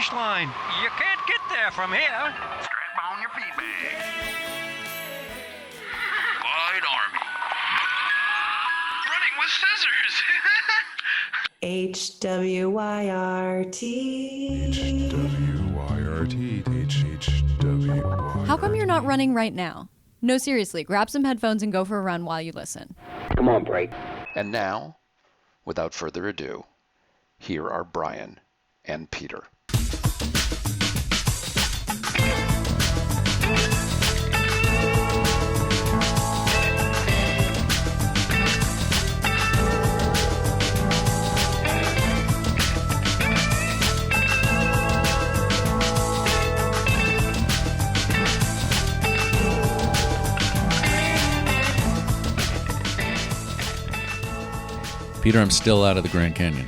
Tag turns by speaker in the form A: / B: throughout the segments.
A: finish line. You can't get there from here.
B: Strap on your feet bag. Wide Army. Running with scissors.
C: HWYRT.
D: HWYRT.
E: How come you're not running right now? No, seriously, grab some headphones and go for a run while you listen.
F: Come on, Bray.
G: And now, without further ado, here are Bryan and Peter.
H: Peter, I'm still out of the Grand Canyon.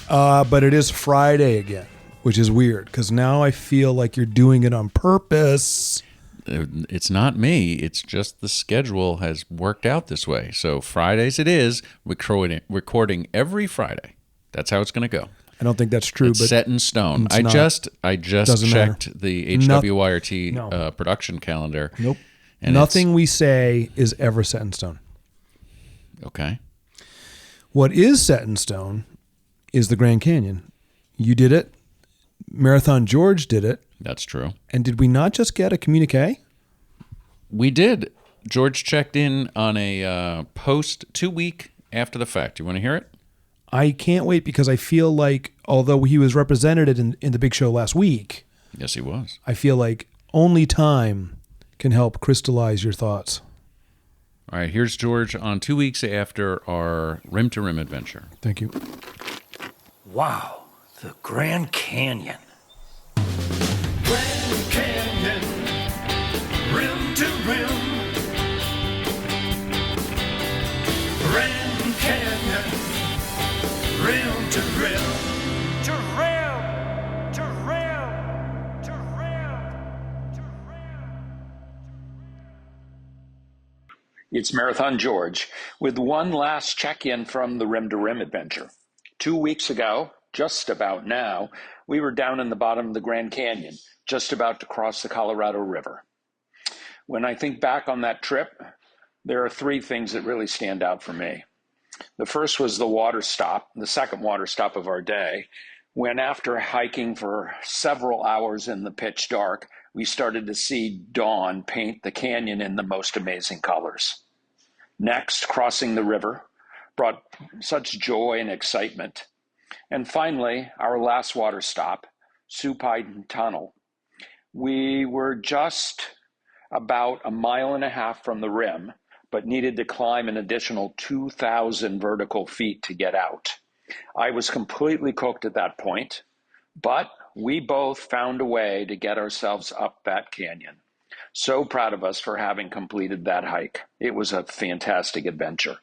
D: But it is Friday again, which is weird because now I feel like you're doing it on purpose.
H: It's not me. It's just the schedule has worked out this way. So Fridays it is, recording every Friday. That's how it's going to go.
D: I don't think that's true.
H: It's
D: but
H: set in stone. I
D: not.
H: just
D: Doesn't
H: checked
D: matter.
H: the HWYRT production calendar.
D: Nope.
H: And
D: nothing we say is ever set in stone.
H: Okay.
D: What is set in stone is the Grand Canyon. You did it. Marathon George did it.
H: That's true.
D: And did we not just get a communique?
H: We did. George checked in on a post 2 week after the fact. You want to hear it?
D: I can't wait because I feel like, although he was represented in the big show last week.
H: Yes, he was.
D: I feel like only time can help crystallize your thoughts.
H: All right, here's George on 2 weeks after our Rim to Rim adventure.
D: Thank you.
I: Wow, the Grand Canyon.
B: Grand Canyon. Rim to rim. Grand Canyon. Rim to rim. To rim. To rim. To rim. To rim.
J: It's Marathon George with one last check-in from the Rim to Rim adventure. 2 weeks ago, just about now, we were down in the bottom of the Grand Canyon, just about to cross the Colorado River. When I think back on that trip, there are three things that really stand out for me. The first was the water stop, the second water stop of our day, when after hiking for several hours in the pitch dark, we started to see dawn paint the canyon in the most amazing colors. Next, crossing the river brought such joy and excitement. And finally, our last water stop, Supine Tunnel. We were just about 1.5 miles from the rim, but needed to climb an additional 2,000 vertical feet to get out. I was completely cooked at that point, but we both found a way to get ourselves up that canyon. So proud of us for having completed that hike. It was a fantastic adventure.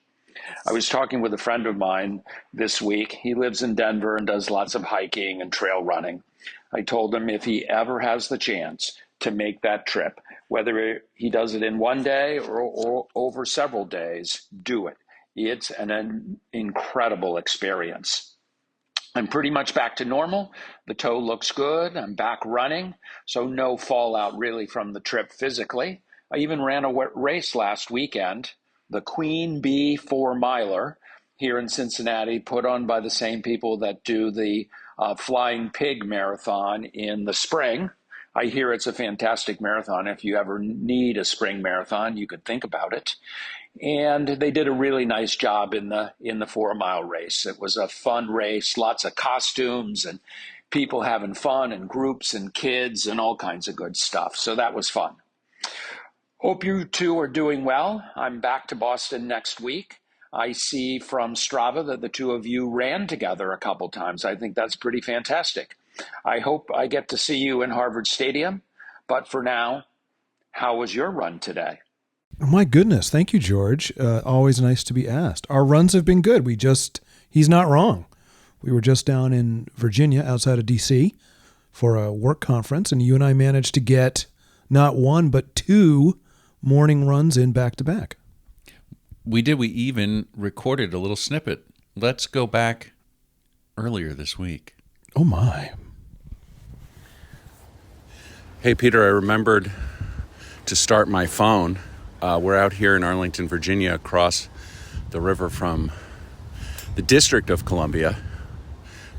J: I was talking with a friend of mine this week. He lives in Denver and does lots of hiking and trail running. I told him if he ever has the chance to make that trip, whether he does it in one day or over several days, do it. It's an incredible experience. I'm pretty much back to normal. The toe looks good. I'm back running, so no fallout really from the trip physically. I even ran a race last weekend, the Queen Bee 4-miler here in Cincinnati, put on by the same people that do the Flying Pig Marathon in the spring. I hear it's a fantastic marathon. If you ever need a spring marathon, you could think about it. And they did a really nice job in the 4-mile race. It was a fun race, lots of costumes and people having fun and groups and kids and all kinds of good stuff. So that was fun. Hope you two are doing well. I'm back to Boston next week. I see from Strava that the two of you ran together a couple times. I think that's pretty fantastic. I hope I get to see you in Harvard Stadium. But for now, how was your run today?
D: My goodness. Thank you, George. Always nice to be asked. Our runs have been good. He's not wrong. We were just down in Virginia outside of D.C. for a work conference, and you and I managed to get not one, but 2 morning runs in back-to-back.
H: We did. We even recorded a little snippet. Let's go back earlier this week.
D: Oh, my.
C: Hey, Peter, I remembered to start my phone. We're out here in Arlington, Virginia, across the river from the District of Columbia,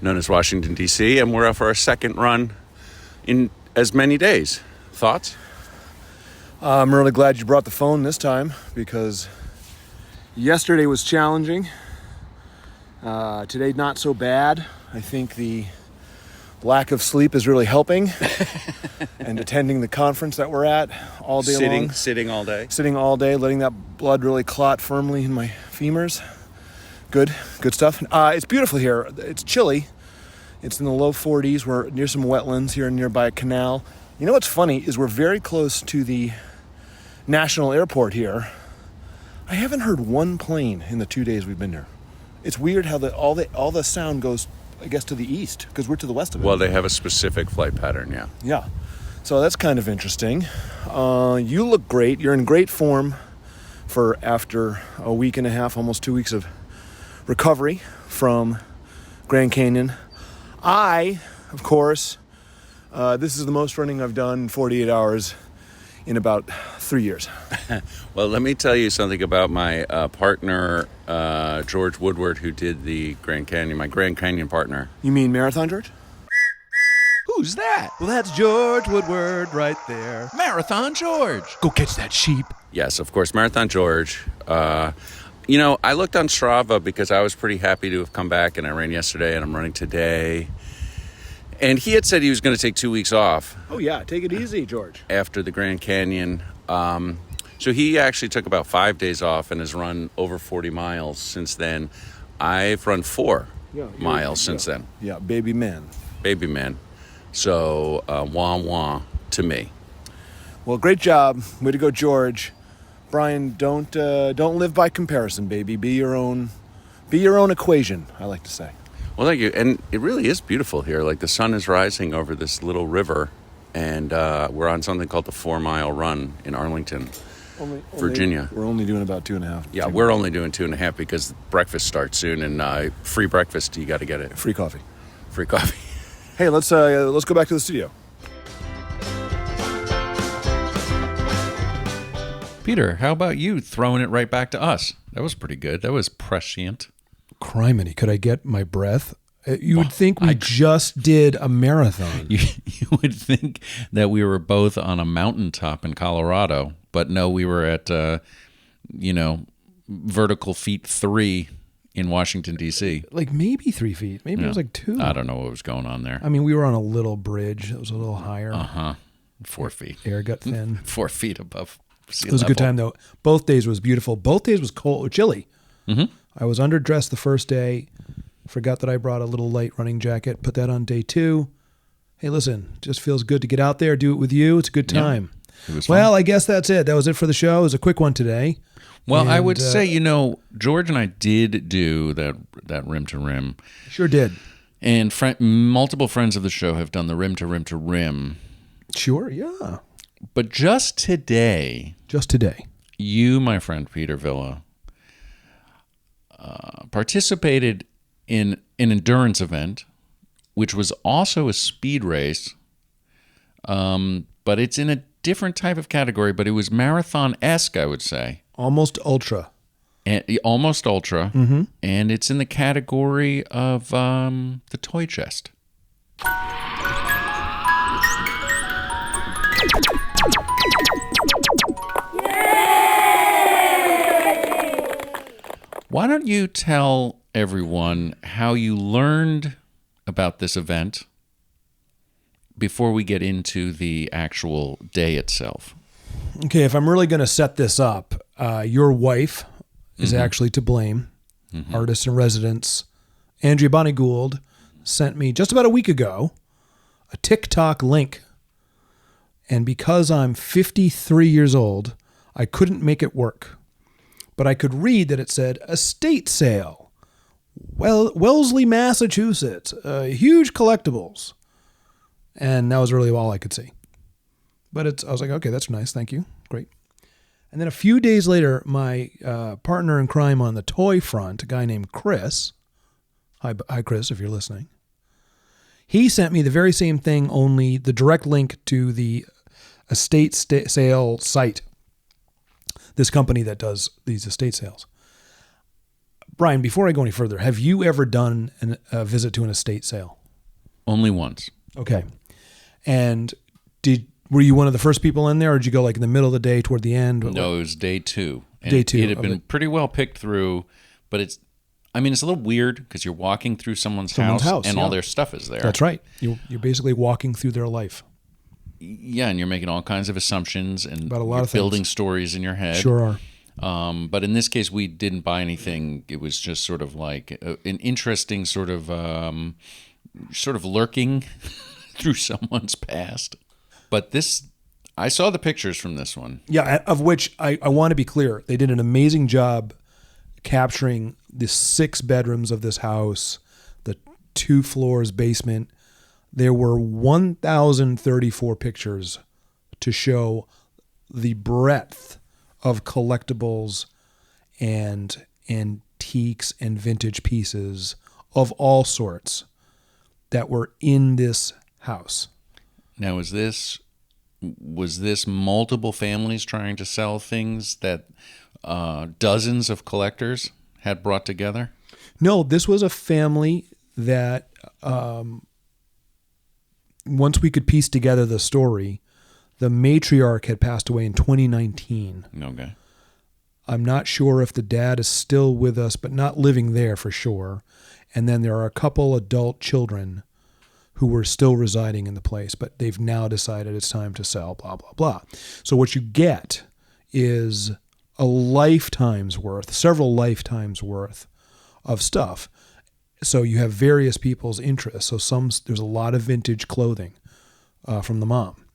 C: known as Washington, D.C., and we're out for our second run in as many days. Thoughts?
F: I'm really glad you brought the phone this time because yesterday was challenging. Today, not so bad. I think the lack of sleep is really helping and attending the conference that we're at all day long.
C: Sitting all day.
F: Sitting all day, letting that blood really clot firmly in my femurs. Good stuff. It's beautiful here. It's chilly. It's in the low 40s. We're near some wetlands here nearby a canal. You know what's funny is we're very close to the national airport here. I haven't heard one plane in the 2 days we've been here. It's weird how all the sound goes, I guess, to the east, because we're to the west of it.
C: Well, they have a specific flight pattern, yeah.
F: Yeah. So that's kind of interesting. You look great. You're in great form for after a week and a half, almost 2 weeks of recovery from Grand Canyon. I, of course, this is the most running I've done in 48 hours in about 3 years.
C: Well, let me tell you something about my partner, George Woodward, who did the Grand Canyon, my Grand Canyon partner.
F: You mean Marathon George?
H: Who's that?
D: Well, that's George Woodward right there.
H: Marathon George.
D: Go catch that sheep.
C: Yes, of course, Marathon George. I looked on Strava because I was pretty happy to have come back, and I ran yesterday, and I'm running today. And he had said he was going to take 2 weeks off.
F: Oh, yeah. Take it easy, George.
C: After the Grand Canyon. So he actually took about 5 days off and has run over 40 miles since then. I've run 4 miles since then.
F: Yeah, baby man.
C: Baby man. So, wah wah to me.
F: Well, great job. Way to go, George. Bryan, don't live by comparison, baby. Be your own equation, I like to say.
C: Well, thank you. And it really is beautiful here. Like, the sun is rising over this little river, and we're on something called the 4 Mile Run in Arlington, Virginia.
F: We're only doing about 2.5.
C: Yeah, we're only doing 2.5 because breakfast starts soon, and free breakfast, you got to get it.
F: Free coffee.
C: Free coffee.
F: Hey, let's go back to the studio.
H: Peter, how about you throwing it right back to us? That was pretty good. That was prescient.
D: Criminy, could I get my breath? You would think we just did a marathon.
H: You would think that we were both on a mountaintop in Colorado, but no, we were at, vertical feet 3 in Washington, D.C.
D: Like maybe 3 feet. Maybe it was like 2.
H: I don't know what was going on there.
D: I mean, we were on a little bridge. It was a little higher.
H: 4 feet.
D: Air got thin.
H: 4 feet above sea
D: It was
H: level.
D: a good time, though. Both days was beautiful. Both days was cold, chilly.
H: Mm-hmm.
D: I was underdressed the first day. Forgot that I brought a little light running jacket. Put that on day 2. Hey, listen, just feels good to get out there, do it with you. It's a good time.
H: Yeah, it was fun.
D: Well, I guess that's it. That was it for the show. It was a quick one today.
H: Well, I
D: And,
H: would say, George and I did do that rim to rim.
D: Sure did.
H: And multiple friends of the show have done the rim to rim to rim.
D: Sure, yeah.
H: But just today, you, my friend Peter Villa, participated in an endurance event, which was also a speed race, but it's in a different type of category, but it was marathon-esque, I would say.
D: Almost ultra.
H: Almost ultra.
D: Mm-hmm.
H: And it's in the category of the toy chest. Why don't you tell everyone how you learned about this event before we get into the actual day itself?
D: Okay, if I'm really going to set this up, your wife is actually to blame. Artist in residence, Andrea Bonnie Gould, sent me just about a week ago a TikTok link. And because I'm 53 years old, I couldn't make it work. But I could read that it said, estate sale, Wellesley, Massachusetts, huge collectibles. And that was really all I could see. But I was like, okay, that's nice. Thank you. Great. And then a few days later, my partner in crime on the toy front, a guy named Chris, hi Chris, if you're listening, he sent me the very same thing, only the direct link to the sale site. This company that does these estate sales. Bryan, before I go any further, have you ever done a visit to an estate sale?
H: Only once.
D: Okay. And were you one of the first people in there, or did you go like in the middle of the day toward the end?
H: No, it was day 2. And
D: Day 2
H: It had
D: of
H: been
D: it.
H: pretty well picked through, but it's a little weird because you're walking through someone's house and
D: yeah.
H: all their stuff is there.
D: That's right. You're basically walking through their life.
H: Yeah, and you're making all kinds of assumptions and
D: About a lot
H: you're
D: of things.
H: building stories in your head.
D: Sure are.
H: But in this case, we didn't buy anything. It was just sort of like an interesting sort of lurking through someone's past. But I saw the pictures from this one.
D: Yeah, of which I want to be clear. They did an amazing job capturing the 6 bedrooms of this house, the 2 floors, basement. There were 1,034 pictures to show the breadth of collectibles and antiques and vintage pieces of all sorts that were in this house.
H: Now, was this multiple families trying to sell things that dozens of collectors had brought together?
D: No, this was a family that once we could piece together the story, the matriarch had passed away in 2019.
H: Okay.
D: I'm not sure if the dad is still with us, but not living there for sure. And then there are a couple adult children who were still residing in the place, but they've now decided it's time to sell, blah, blah, blah. So what you get is a lifetime's worth, several lifetimes worth of stuff. So you have various people's interests. So there's a lot of vintage clothing from the mom.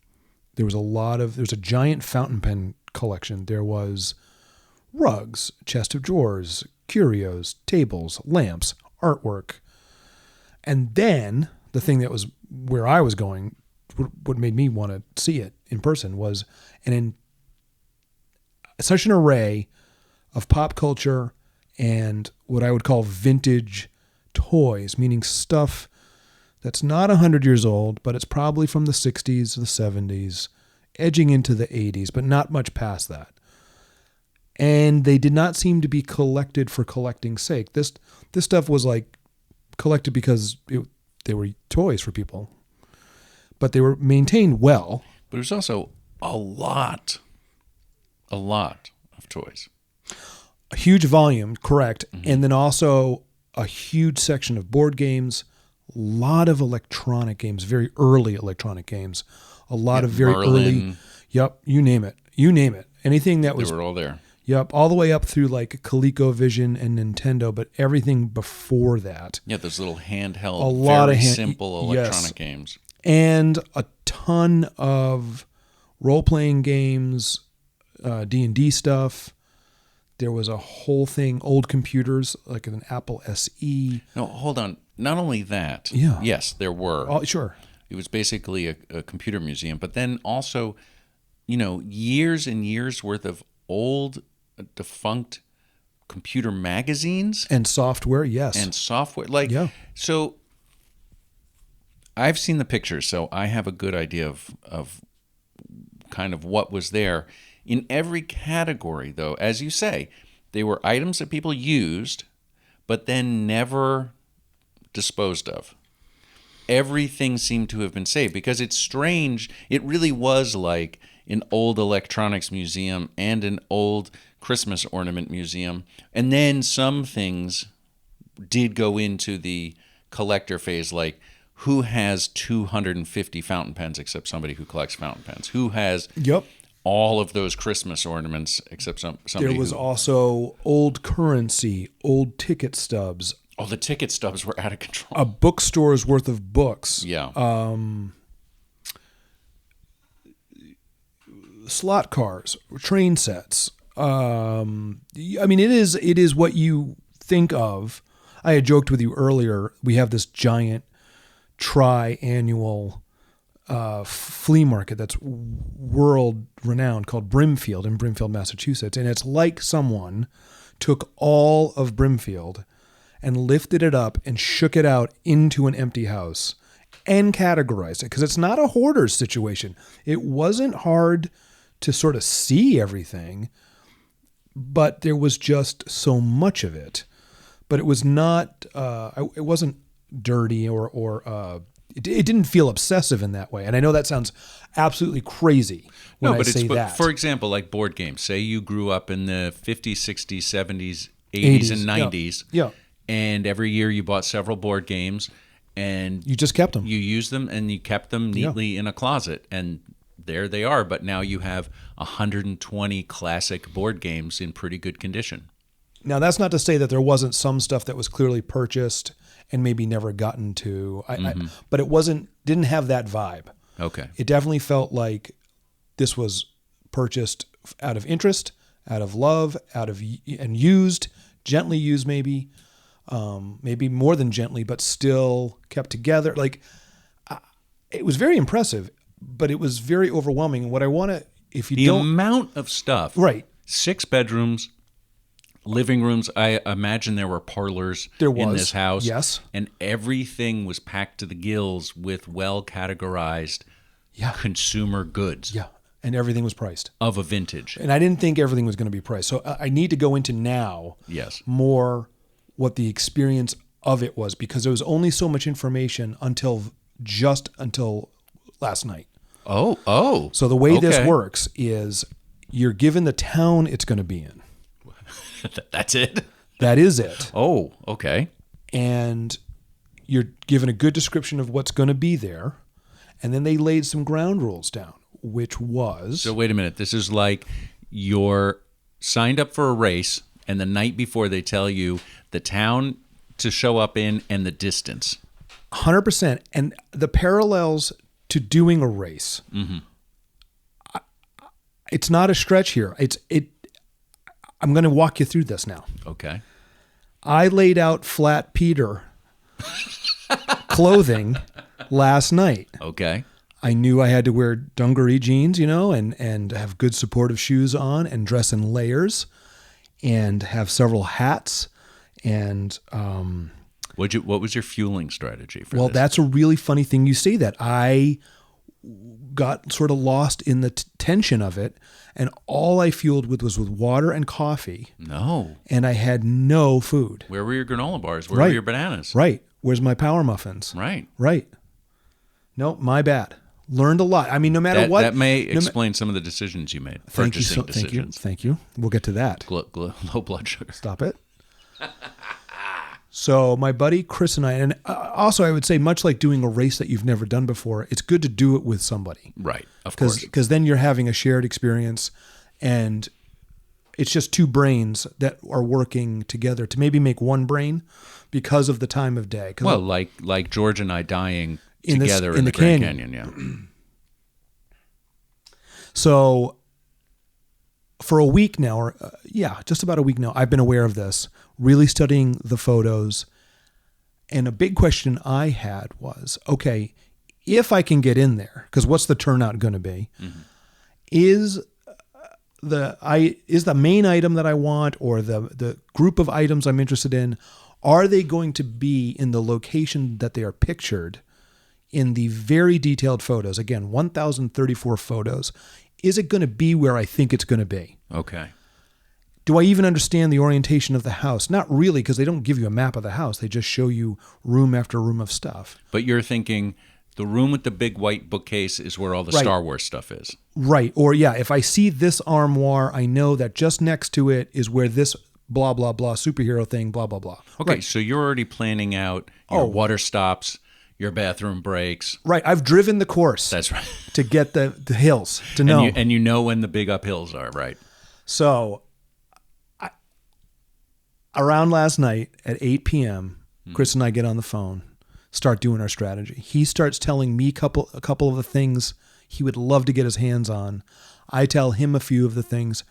D: There's a giant fountain pen collection. There was rugs, chest of drawers, curios, tables, lamps, artwork. And then the thing that was where I was going, what made me want to see it in person was such an array of pop culture and what I would call vintage toys, meaning stuff that's not 100 years old, but it's probably from the 60s, the 70s, edging into the 80s, but not much past that. And they did not seem to be collected for collecting's sake. This stuff was like collected because they were toys for people, but they were maintained well.
H: But it was also a lot of toys.
D: A huge volume, correct.
H: Mm-hmm.
D: And then also a huge section of board games, a lot of electronic games, very early electronic games, a lot of very
H: Merlin.
D: early, you name it. Anything that was,
H: They were all there.
D: Yep, all the way up through like ColecoVision and Nintendo, but everything before that.
H: Yeah, those little handheld,
D: A lot
H: very
D: of
H: simple
D: yes.
H: electronic games.
D: And a ton of role-playing games, D&D stuff. There was a whole thing, old computers, like an Apple SE.
H: No, hold on. Not only that.
D: Yeah.
H: Yes, there were.
D: Oh, sure.
H: It was basically a computer museum. But then also, years and years worth of old, defunct computer magazines.
D: And software, yes.
H: And software. So I've seen the pictures, so I have a good idea of kind of what was there. In every category, though, as you say, they were items that people used, but then never disposed of. Everything seemed to have been saved because it's strange. It really was like an old electronics museum and an old Christmas ornament museum. And then some things did go into the collector phase, like who has 250 fountain pens except somebody who collects fountain pens? Who has all of those Christmas ornaments except somebody
D: There was
H: who...
D: also old currency, old ticket stubs.
H: Oh, the ticket stubs were out of control.
D: A bookstore's worth of books.
H: Yeah.
D: Slot cars, train sets. I mean, it is what you think of. I had joked with you earlier. We have this giant tri-annual flea market that's world renowned called Brimfield in Brimfield, Massachusetts. And it's like someone took all of Brimfield and lifted it up and shook it out into an empty house. and categorized it, because it's not a hoarder's situation. It wasn't hard to sort of see everything, but there was just so much of it. But it was not, it wasn't dirty or it didn't feel obsessive in that way. And I know that sounds absolutely crazy when I say that.
H: For example, like board games. Say you grew up in the 50s, 60s, 70s, 80s, and 90s.
D: Yeah.
H: And every year you bought several board games and
D: you just kept them.
H: You used them and you kept them neatly in a closet. And there they are. But now you have 120 classic board games in pretty good condition.
D: Now, that's not to say that there wasn't some stuff that was clearly purchased and maybe never gotten to, but it didn't have that vibe.
H: Okay.
D: It definitely felt like this was purchased out of interest, out of love, and used, gently used maybe more than gently, but still kept together. Like, it was very impressive, but it was very overwhelming. And what I want to,
H: the amount of stuff,
D: right?
H: 6 bedrooms. Living rooms, I imagine there were parlors in this house.
D: Yes.
H: And everything was packed to the gills with well-categorized consumer goods.
D: Yeah, and everything was priced.
H: Of a vintage.
D: And I didn't think everything was going to be priced. So I need to go into now more what the experience of it was, because there was only so much information until last night.
H: Oh.
D: So the way this works is you're given the town it's going to be in.
H: That's it?
D: That is it.
H: Oh, okay.
D: And you're given a good description of what's going to be there. And then they laid some ground rules down, which was...
H: So wait a minute. This is like you're signed up for a race, and the night before they tell you the town to show up in and the distance.
D: 100%. And the parallels to doing a race.
H: Mm-hmm.
D: It's not a stretch here. I'm going to walk you through this now.
H: Okay.
D: I laid out Flat Peter clothing last night.
H: Okay.
D: I knew I had to wear dungaree jeans, and have good supportive shoes on and dress in layers and have several hats. And
H: what was your fueling strategy for this?
D: Well, that's a really funny thing you say that. I got sort of lost in the tension of it, and all I fueled was with water and coffee.
H: No.
D: And I had no food.
H: Where were your granola bars? Where were your bananas?
D: Right. Where's my power muffins?
H: Right.
D: No, my bad. Learned a lot. I mean, no matter what.
H: That may explain some of the decisions you made. Purchasing decisions.
D: Thank you. We'll get to that.
H: Low blood sugar.
D: Stop it. So my buddy Chris and I, and also I would say, much like doing a race that you've never done before, it's good to do it with somebody.
H: Right, of course.
D: Because then you're having a shared experience, and it's just two brains that are working together to maybe make one brain because of the time of day.
H: Well, like George and I dying together in the Grand Canyon, yeah.
D: So for a week now, or just about a week now, I've been aware of this, really studying the photos. And a big question I had was, okay, if I can get in there, because what's the turnout going to be? Mm-hmm. Is the main item that I want, or the group of items I'm interested in, are they going to be in the location that they are pictured in the very detailed photos? Again, 1,034 photos. Is it going to be where I think it's going to be?
H: Okay.
D: Do I even understand the orientation of the house? Not really, because they don't give you a map of the house. They just show you room after room of stuff.
H: But you're thinking the room with the big white bookcase is where all the Star Wars stuff is.
D: Right. Or if I see this armoire, I know that just next to it is where this blah, blah, blah, superhero thing, blah, blah, blah.
H: Okay,
D: right.
H: So you're already planning out your water stops, your bathroom breaks.
D: Right. I've driven the course.
H: That's right.
D: To get the hills, to know.
H: And you know when the big uphills are, right?
D: So around last night at 8 p.m., Chris and I get on the phone, start doing our strategy. He starts telling me a couple of the things he would love to get his hands on. I tell him a few of the things.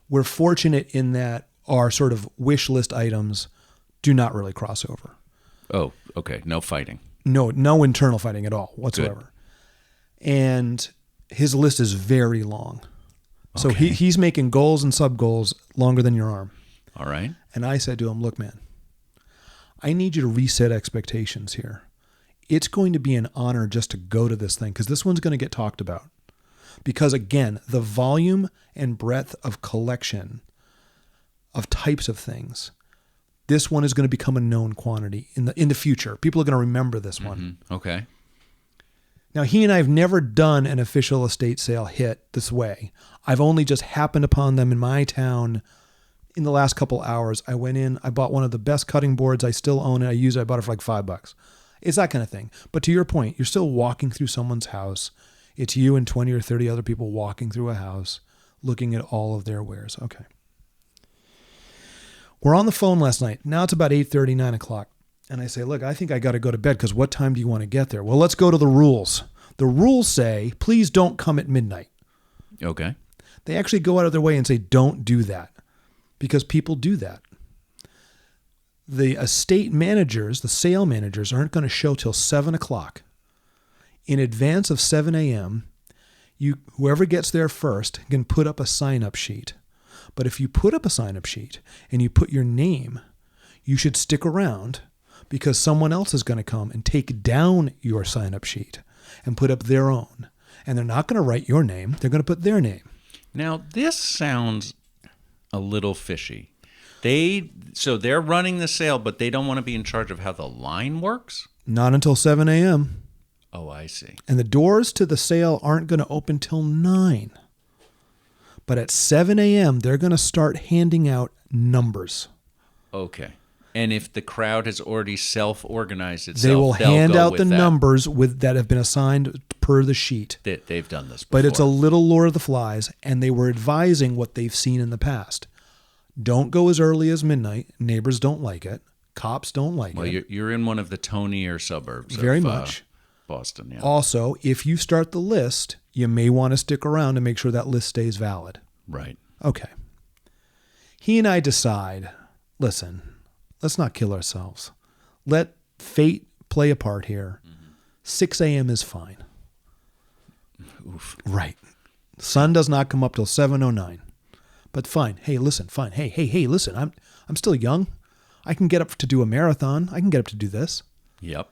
D: We're fortunate in that our sort of wish list items do not really cross over.
H: Oh, okay. No fighting.
D: No internal fighting at all whatsoever.
H: Good.
D: And his list is very long. So he's making goals and sub-goals longer than your arm.
H: All right.
D: And I said to him, look, man, I need you to reset expectations here. it's going to be an honor just to go to this thing because this one's going to get talked about. Because again, the volume and breadth of collection of types of things, this one is going to become a known quantity in the future. People are going to remember this one.
H: Okay.
D: Now, he and I have never done an official estate sale hit this way. I've only just happened upon them in my town in the last couple hours. I went in, I bought one of the best cutting boards. I still own it. I bought it for like $5. It's that kind of thing. But to your point, you're still walking through someone's house. It's you and 20 or 30 other people walking through a house, looking at all of their wares. Okay. We're on the phone last night. Now it's about 8:30, 9 o'clock. And I say, look, I think I got to go to bed because what time do you want to get there? Well, let's go to the rules. The rules say, please don't come at midnight.
H: Okay.
D: They actually go out of their way and say, don't do that because people do that. The estate managers, the sale managers aren't going to show till 7 o'clock. In advance of 7 a.m., whoever gets there first can put up a sign-up sheet. But if you put up a sign-up sheet and you put your name, you should stick around because someone else is going to come and take down your sign-up sheet and put up their own. And they're not going to write your name. They're going to put their name.
H: Now, this sounds a little fishy. So they're running the sale, but they don't want to be in charge of how the line works?
D: Not until 7 a.m.
H: Oh, I see.
D: And the doors to the sale aren't going to open till 9. But at 7 a.m., they're going to start handing out numbers.
H: Okay. And if the crowd has already self-organized itself,
D: they will hand
H: go
D: out
H: with
D: the
H: that.
D: numbers that have been assigned per the sheet.
H: They've done this before.
D: But it's a little Lord of the Flies, and they were advising what they've seen in the past. Don't go as early as midnight. Neighbors don't like it. Cops don't like it.
H: Well, you're in one of the tonier suburbs
D: Very
H: of
D: much.
H: Boston, yeah.
D: Also, if you start the list, you may want to stick around to make sure that list stays valid.
H: Right.
D: Okay. He and I decide, listen, let's not kill ourselves. Let fate play a part here. 6 a.m. is fine.
H: Oof.
D: Right. Sun does not come up till 7:09. But fine. Hey, listen, fine. Hey, listen. I'm still young. I can get up to do a marathon. I can get up to do this.
H: Yep.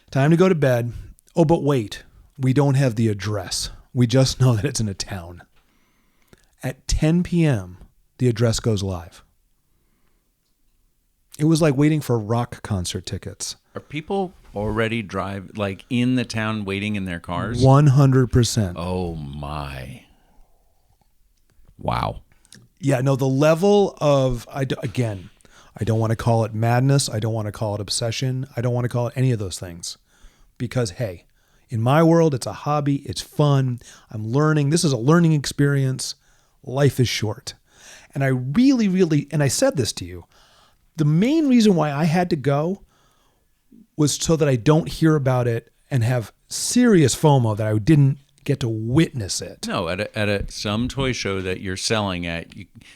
D: Time to go to bed. Oh, but wait. We don't have the address. We just know that it's in a town. At 10 p.m., the address goes live. It was like waiting for rock concert tickets.
H: Are people already in the town waiting in their cars?
D: 100%.
H: Oh, my. Wow.
D: Yeah, no, the level of, I don't want to call it madness. I don't want to call it obsession. I don't want to call it any of those things. Because, hey, in my world, it's a hobby. It's fun. I'm learning. This is a learning experience. Life is short. And I really, and I said this to you, the main reason why I had to go was so that I don't hear about it and have serious FOMO that I didn't get to witness it.
H: No, at some toy show that you're selling at,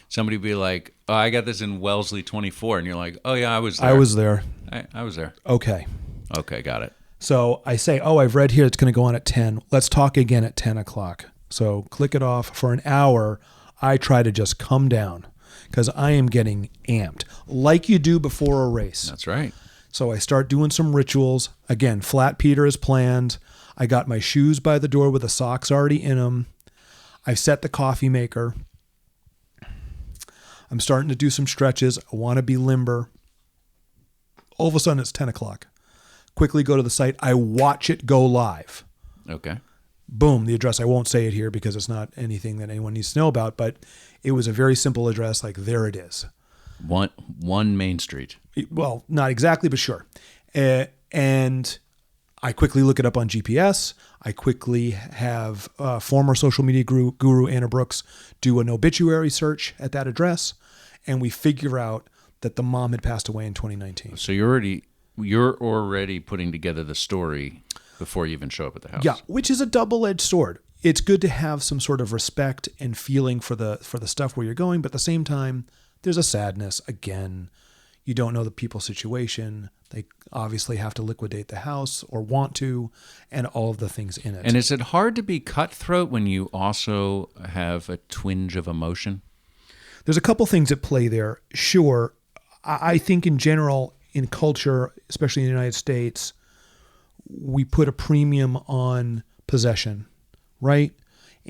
H: somebody would be like, oh, I got this in Wellesley 24. And you're like, oh, yeah, I was there.
D: I was there.
H: I was there.
D: Okay.
H: Okay, got it.
D: So I say, oh, I've read here it's going to go on at 10. Let's talk again at 10 o'clock. So click it off. For an hour, I try to just come down because I am getting amped like you do before a race.
H: That's right.
D: So I start doing some rituals. Again, Flat Peter is planned. I got my shoes by the door with the socks already in them. I've set the coffee maker. I'm starting to do some stretches. I want to be limber. All of a sudden, it's 10 o'clock. Quickly go to the site. I watch it go live.
H: Okay.
D: Boom, the address. I won't say it here because it's not anything that anyone needs to know about, but it was a very simple address. Like, there it is.
H: One Main Street.
D: Well, not exactly, but sure. And I quickly look it up on GPS. I quickly have former social media guru Anna Brooks do an obituary search at that address, and we figure out that the mom had passed away in 2019.
H: So you're already putting together the story before you even show up at the house.
D: Yeah, which is a double-edged sword. It's good to have some sort of respect and feeling for the stuff where you're going, but at the same time, there's a sadness. Again, you don't know the people's situation. They obviously have to liquidate the house or want to, and all of the things in it.
H: And is it hard to be cutthroat when you also have a twinge of emotion?
D: There's a couple things at play there. Sure, I think in general, in culture, especially in the United States, we put a premium on possession, right?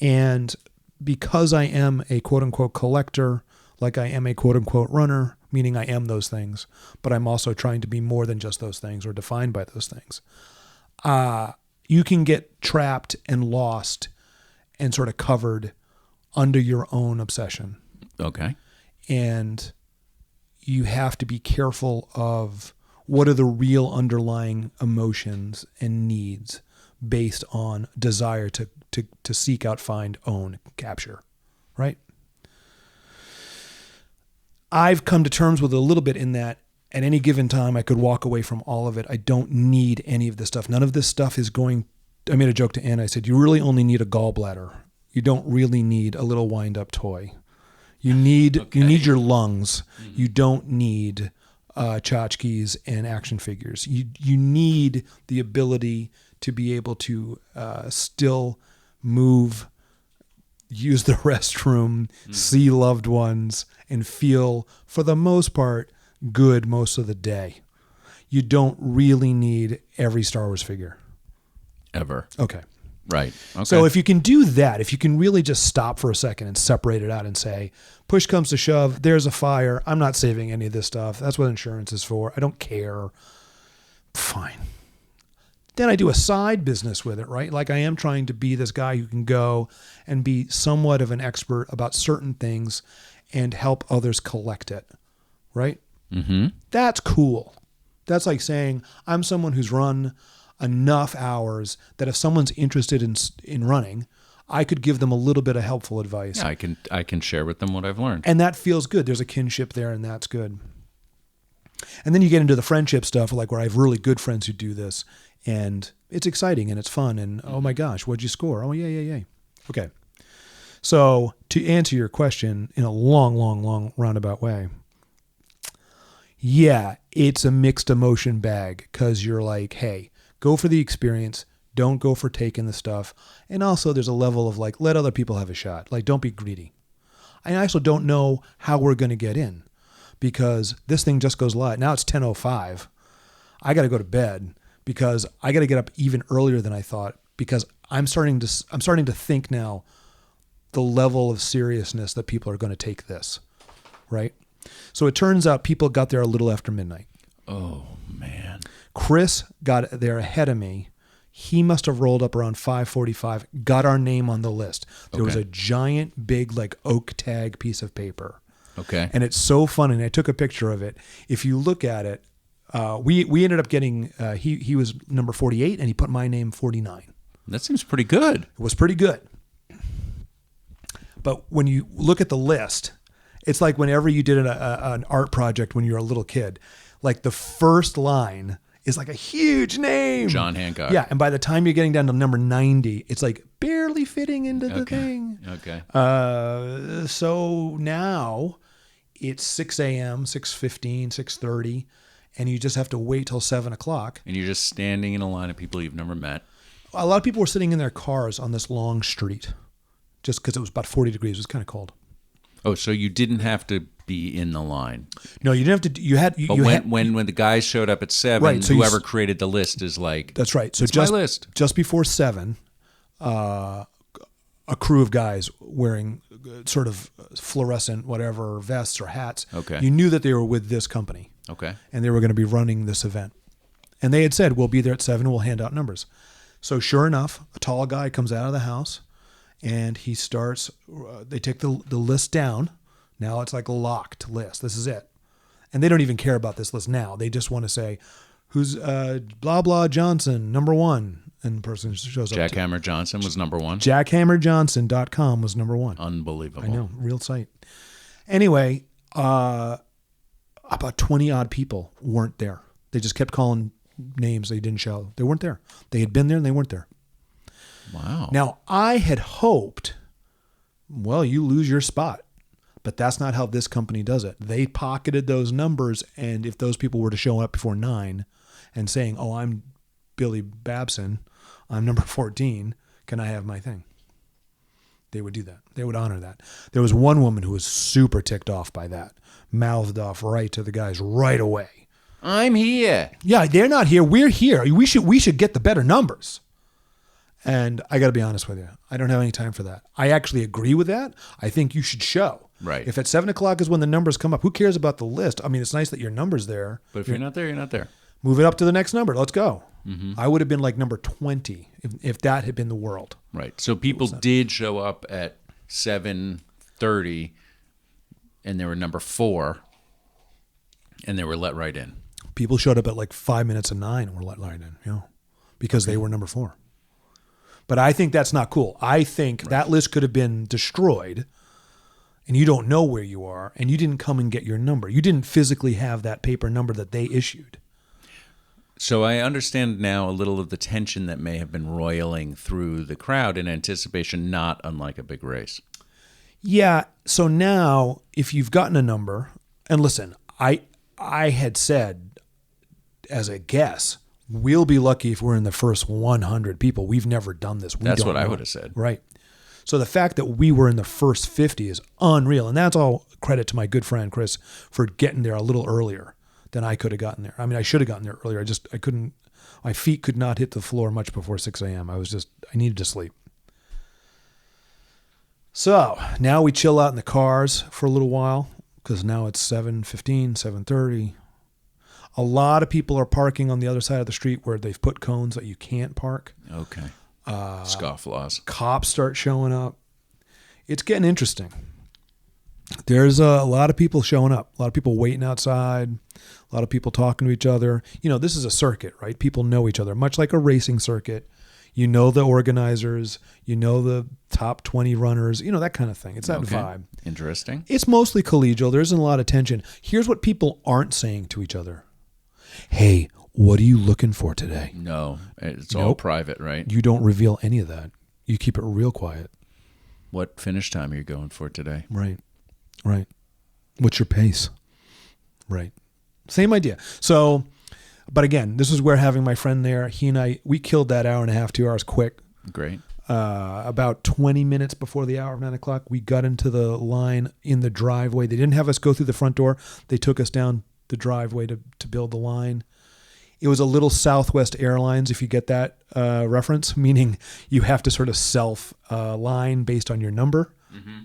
D: And because I am a quote unquote collector, like I am a quote unquote runner, meaning I am those things, but I'm also trying to be more than just those things or defined by those things. You can get trapped and lost and sort of covered under your own obsession.
H: Okay.
D: And you have to be careful of what are the real underlying emotions and needs based on desire to seek out, find, own, capture, right? I've come to terms with it a little bit in that at any given time I could walk away from all of it. I don't need any of this stuff. None of this stuff is going. I made a joke to Anna. I said, you really only need a gallbladder. You don't really need a little wind-up toy. You need your lungs. You don't need tchotchkes and action figures. You need the ability to be able to still move, use the restroom, see loved ones, and feel, for the most part, good most of the day. You don't really need every Star Wars figure.
H: Ever.
D: Okay.
H: Right. Okay.
D: So if you can do that, if you can really just stop for a second and separate it out and say, push comes to shove, there's a fire, I'm not saving any of this stuff. That's what insurance is for. I don't care. Fine. Then I do a side business with it, right? Like I am trying to be this guy who can go and be somewhat of an expert about certain things and help others collect it, right?
H: Mm-hmm.
D: That's cool. That's like saying I'm someone who's run enough hours that if someone's interested in running, I could give them a little bit of helpful advice.
H: Yeah, I can share with them what I've learned.
D: And that feels good. There's a kinship there, and that's good. And then you get into the friendship stuff, like where I have really good friends who do this, and it's exciting and it's fun. And oh my gosh, what'd you score? Oh yeah. Okay. So to answer your question in a long roundabout way, yeah, it's a mixed emotion bag because you're like, hey, go for the experience. Don't go for taking the stuff. And also there's a level of like, let other people have a shot. Like, don't be greedy. I also don't know how we're going to get in because this thing just goes live. Now it's 10:05. I got to go to bed because I got to get up even earlier than I thought because I'm starting to think now the level of seriousness that people are going to take this, right? So it turns out people got there a little after midnight.
H: Oh, man.
D: Chris got there ahead of me. He must have rolled up around 5:45, got our name on the list. There was a giant, big, like oak tag piece of paper.
H: Okay.
D: And it's so fun. And I took a picture of it. If you look at it, we ended up getting, he was number 48 and he put my name 49.
H: That seems pretty good.
D: It was pretty good. But when you look at the list, it's like whenever you did an art project when you were a little kid, like the first line is like a huge name.
H: John Hancock.
D: Yeah. And by the time you're getting down to number 90, it's like barely fitting into the thing.
H: Okay.
D: So now it's 6 a.m., 6:15, 6:30, and you just have to wait till 7 o'clock.
H: And you're just standing in a line of people you've never met.
D: A lot of people were sitting in their cars on this long street just because it was about 40 degrees. It was kind of cold.
H: Oh, so you didn't have to be in the line.
D: No, you didn't have to. You had.
H: When the guys showed up at 7,
D: right, so
H: whoever created the list is like,
D: that's right. So
H: it's
D: just
H: my list.
D: Just before 7, a crew of guys wearing sort of fluorescent whatever vests or hats.
H: Okay.
D: You knew that they were with this company.
H: Okay.
D: And they were going to be running this event. And they had said, we'll be there at 7. We'll hand out numbers. So sure enough, a tall guy comes out of the house and he starts, they take the list down. Now it's like a locked list. This is it. And they don't even care about this list now. They just want to say, who's blah, blah Johnson, number 1. And the person shows up.
H: Jackhammer Johnson was number 1.
D: Jackhammerjohnson.com was number 1.
H: Unbelievable.
D: I know, real site. Anyway, about 20 odd people weren't there. They just kept calling names they didn't show. They weren't there. They had been there and they weren't there.
H: Wow.
D: Now, I had hoped, well, you lose your spot. But that's not how this company does it. They pocketed those numbers, and if those people were to show up before 9 and saying, oh, I'm Billy Babson, I'm number 14, can I have my thing? They would do that. They would honor that. There was one woman who was super ticked off by that, mouthed off right to the guys right away.
H: I'm here.
D: Yeah, they're not here. We're here. We should get the better numbers. And I got to be honest with you. I don't have any time for that. I actually agree with that. I think you should show.
H: Right.
D: If at 7 o'clock is when the numbers come up, who cares about the list? I mean, it's nice that your number's there.
H: But if you're not there, you're not there.
D: Move it up to the next number. Let's go. I would have been like number 20 if that had been the world.
H: Right. So people did show up at 7:30, and they were number 4, and they were let right in.
D: People showed up at like 5 minutes of 9 and were let right in, because they were number 4. But I think that's not cool. I think that list could have been destroyed, and you don't know where you are, and you didn't come and get your number. You didn't physically have that paper number that they issued.
H: So I understand now a little of the tension that may have been roiling through the crowd in anticipation, not unlike a big race.
D: Yeah. So now, if you've gotten a number, and listen, I had said as a guess, we'll be lucky if we're in the first 100 people. We've never done this.
H: That's what I would have said.
D: Right. So the fact that we were in the first 50 is unreal. And that's all credit to my good friend, Chris, for getting there a little earlier than I could have gotten there. I mean, I should have gotten there earlier. I couldn't, my feet could not hit the floor much before 6 a.m. I needed to sleep. So now we chill out in the cars for a little while because now it's 7:15, 7:30. A lot of people are parking on the other side of the street where they've put cones that you can't park.
H: Okay. Scofflaws.
D: Cops start showing up. It's getting interesting. There's a lot of people showing up, a lot of people waiting outside, a lot of people talking to each other. This is a circuit, right? People know each other, much like a racing circuit. You know the organizers, you know the top 20 runners, that kind of thing. It's that vibe.
H: Interesting.
D: It's mostly collegial. There isn't a lot of tension. Here's what people aren't saying to each other. Hey, what are you looking for today?
H: No, it's all private, right?
D: You don't reveal any of that. You keep it real quiet.
H: What finish time are you going for today?
D: Right. What's your pace? Right. Same idea. So, but again, this is where having my friend there, he and I, we killed that hour and a half, 2 hours quick.
H: Great.
D: About 20 minutes before the hour of 9 o'clock, we got into the line in the driveway. They didn't have us go through the front door. They took us down the driveway to build the line. It was a little Southwest Airlines, if you get that reference, meaning you have to sort of self-line based on your number. Mm-hmm.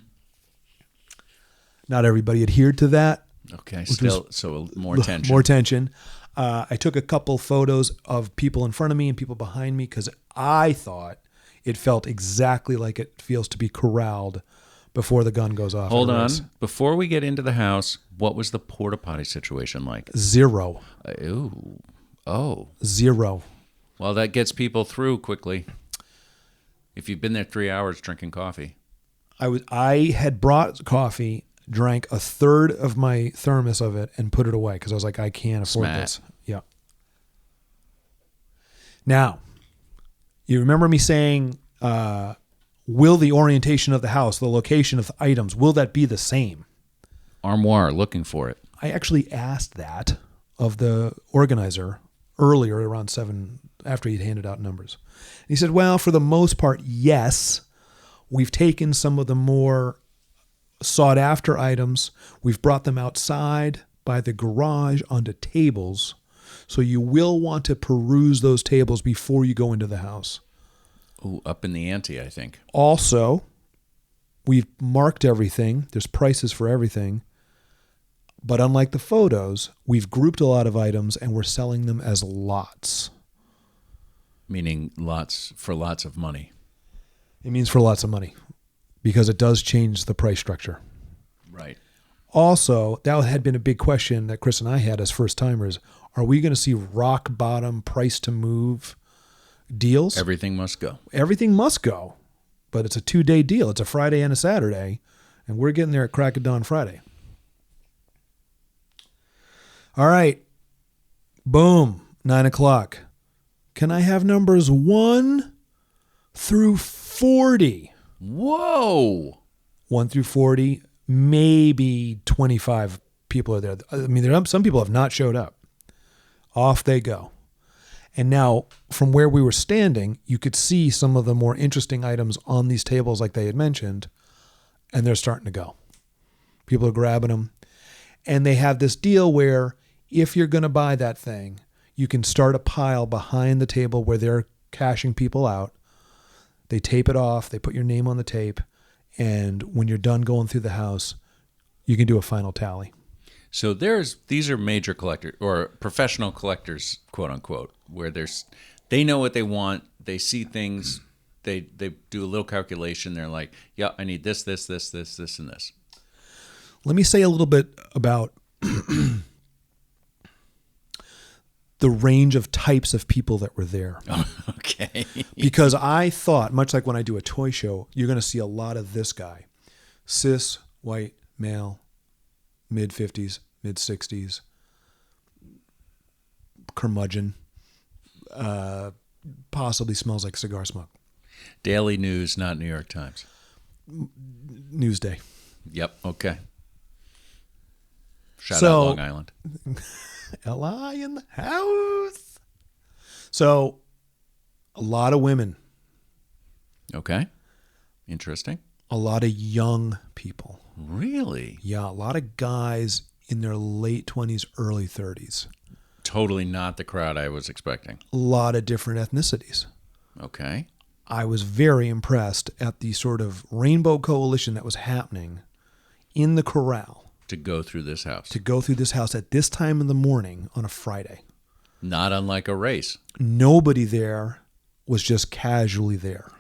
D: Not everybody adhered to that.
H: Okay, so more tension.
D: More tension. I took a couple photos of people in front of me and people behind me because I thought it felt exactly like it feels to be corralled before the gun goes off.
H: Hold on. Before we get into the house, what was the porta potty situation like?
D: 0.
H: Ooh. Oh.
D: 0.
H: Well, that gets people through quickly. If you've been there 3 hours drinking coffee.
D: I had brought coffee, drank a third of my thermos of it, and put it away because I was like, I can't afford this. Yeah. Now, you remember me saying, will the orientation of the house, the location of the items, will that be the same?
H: Armoire, looking for it.
D: I actually asked that of the organizer earlier around 7, after he'd handed out numbers. And he said, well, for the most part, yes. We've taken some of the more sought after items. We've brought them outside by the garage onto tables. So you will want to peruse those tables before you go into the house.
H: Ooh, up in the ante, I think.
D: Also, we've marked everything. There's prices for everything. But unlike the photos, we've grouped a lot of items and we're selling them as lots.
H: Meaning lots of money.
D: It means for lots of money because it does change the price structure.
H: Right.
D: Also, that had been a big question that Chris and I had as first timers. Are we going to see rock bottom price to move deals?
H: Everything must go.
D: Everything must go. But it's a 2-day deal. It's a Friday and a Saturday. And we're getting there at crack of dawn Friday. All right. Boom. 9 o'clock. Can I have numbers 1 through 40?
H: Whoa.
D: 1 through 40. Maybe 25 people are there. I mean, some people have not showed up. Off they go. And now, from where we were standing, you could see some of the more interesting items on these tables like they had mentioned, and they're starting to go. People are grabbing them. And they have this deal where if you're going to buy that thing, you can start a pile behind the table where they're cashing people out. They tape it off. They put your name on the tape. And when you're done going through the house, you can do a final tally.
H: So these are major collectors or professional collectors, quote unquote, where they know what they want. They see things. They do a little calculation. They're like, yeah, I need this, and this.
D: Let me say a little bit about the range of types of people that were there.
H: Okay.
D: Because I thought, much like when I do a toy show, you're going to see a lot of this guy. Cis, white, male, mid-50s, mid-60s, curmudgeon, possibly smells like cigar smoke.
H: Daily News, not New York Times.
D: Newsday.
H: Yep, okay. Shout out Long Island.
D: L.I. in the house. So, a lot of women.
H: Okay. Interesting.
D: A lot of young people.
H: Really?
D: Yeah, a lot of guys in their late 20s, early 30s.
H: Totally not the crowd I was expecting.
D: A lot of different ethnicities.
H: Okay.
D: I was very impressed at the sort of rainbow coalition that was happening in the corral.
H: To go through this house.
D: To go through this house at this time in the morning on a Friday.
H: Not unlike a race.
D: Nobody there was just casually there.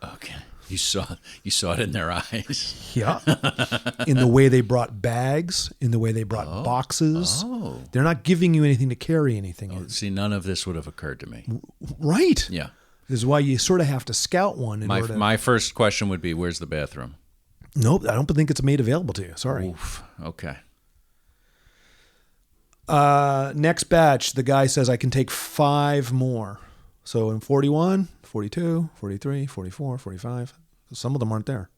H: Okay. You saw it in their eyes.
D: Yeah. In the way they brought bags, in the way they brought boxes.
H: Oh.
D: They're not giving you anything to carry anything in.
H: See, none of this would have occurred to me.
D: Right.
H: Yeah.
D: This is why you sort of have to scout one in order to...
H: My first question would be, where's the bathroom?
D: Nope, I don't think it's made available to you. Sorry.
H: Oof. Okay.
D: Next batch, the guy says I can take 5 more. So in 41, 42, 43, 44, 45, some of them aren't there.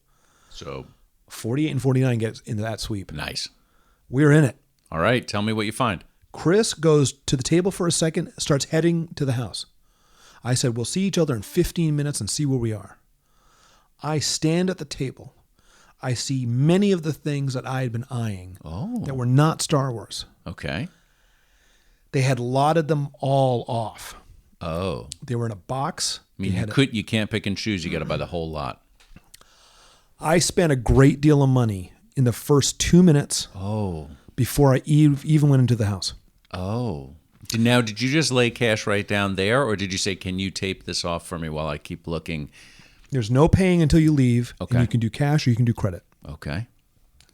H: So
D: 48 and 49 get into that sweep.
H: Nice.
D: We're in it.
H: All right, tell me what you find.
D: Chris goes to the table for a second, starts heading to the house. I said, we'll see each other in 15 minutes and see where we are. I stand at the table. I see many of the things that I had been eyeing that were not Star Wars.
H: Okay.
D: They had lotted them all off.
H: Oh.
D: They were in a box.
H: I mean, you can't pick and choose. You got to buy the whole lot.
D: I spent a great deal of money in the first 2 minutes before I even went into the house.
H: Oh. Now, did you just lay cash right down there, or did you say, can you tape this off for me while I keep looking?
D: There's no paying until you leave,
H: Okay.
D: and you can do cash or you can do credit.
H: Okay.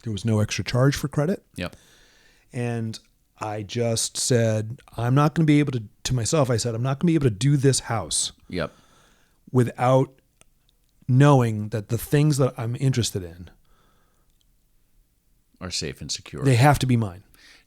D: There was no extra charge for credit.
H: Yep.
D: And I just said, I'm not going to be able to myself, I said, I'm not going to be able to do this house
H: Yep.
D: without knowing that the things that I'm interested in
H: Are safe and secure.
D: they have to be mine.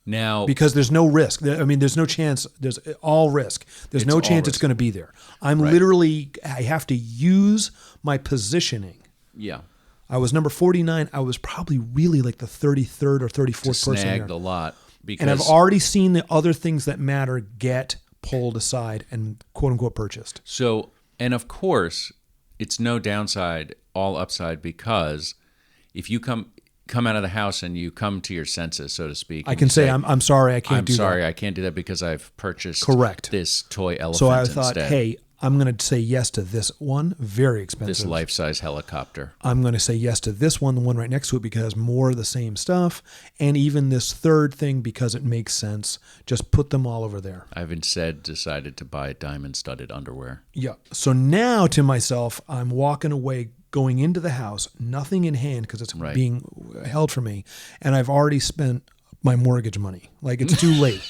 H: Now,
D: Because there's no risk. I mean, there's no chance. There's all risk. There's
H: It's
D: no
H: all
D: chance it's
H: risk.
D: going to be there. I'm
H: Right.
D: literally, I have to use my positioning.
H: yeah,
D: I was number 49. I was probably really like the 33rd or 34th
H: to
D: person
H: snag
D: there.
H: the lot. Because
D: And I've already seen the other things that matter get pulled aside and quote unquote purchased.
H: So, and of course, it's no downside, all upside, because if you come out of the house and you come to your senses, so to speak,
D: I
H: and
D: can
H: you
D: say, I'm sorry, I can't
H: I'm
D: do
H: sorry,
D: that.
H: I can't do that because I've purchased
D: Correct.
H: this toy elephant
D: So I thought,
H: instead.
D: hey, I'm going to say yes to this one, very expensive.
H: This life-size helicopter.
D: I'm going to say yes to this one, the one right next to it, because more of the same stuff. And even this third thing, because it makes sense. Just put them all over there.
H: I've instead decided to buy diamond-studded underwear.
D: Yeah. So now to myself, I'm walking away, going into the house, nothing in hand because it's
H: Right.
D: being held for me. And I've already spent my mortgage money. Like it's too late.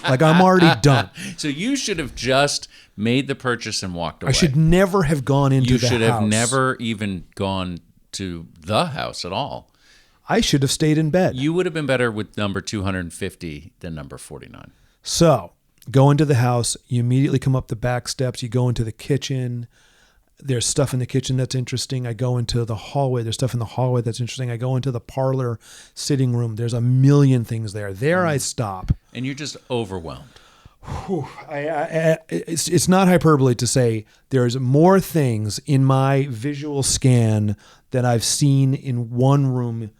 D: Like I'm already done.
H: So you should have just made the purchase and walked away.
D: I should never have gone into
H: You
D: the house.
H: should have never even gone to the house at all.
D: I should have stayed in bed.
H: You would have been better with number 250 than number 49.
D: So go into the house. You immediately come up the back steps. You go into the kitchen. There's stuff in the kitchen that's interesting. I go into the hallway. There's stuff in the hallway that's interesting. I go into the parlor sitting room. There's a million things there. There I stop.
H: And you're just overwhelmed.
D: It's not hyperbole to say there's more things in my visual scan than I've seen in one room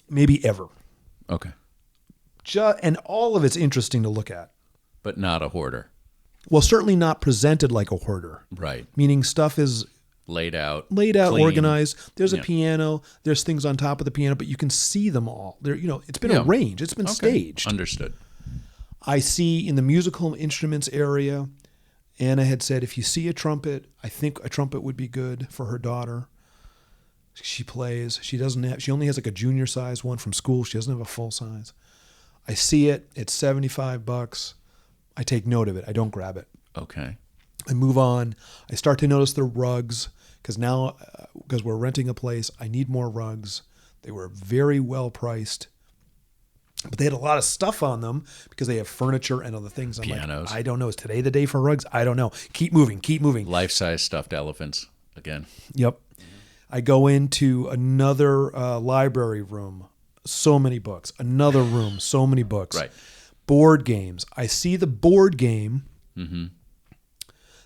D: maybe ever.
H: Okay.
D: And all of it's interesting to look at.
H: But not a hoarder.
D: Well, certainly not presented like a hoarder.
H: Right.
D: Meaning stuff is
H: Laid out,
D: clean. Organized. There's a
H: Yeah.
D: piano. There's things on top of the piano, but you can see them all. It's been arranged. It's been staged.
H: Understood.
D: I see in the musical instruments area, Anna had said, if you see a trumpet, I think a trumpet would be good for her daughter. She plays. She only has like a junior size one from school. She doesn't have a full size. I see it. It's $75. I take note of it. I don't grab it.
H: Okay.
D: I move on. I start to notice the rugs because we're renting a place. I need more rugs. They were very well priced, but they had a lot of stuff on them because they have furniture and other things. I'm
H: Pianos.
D: like, I don't know. Is today the day for rugs? I don't know. Keep moving.
H: Life-size stuffed elephants again.
D: Yep. I go into another library room. So many books. Another room. So many books.
H: Right.
D: Board games. I see the board game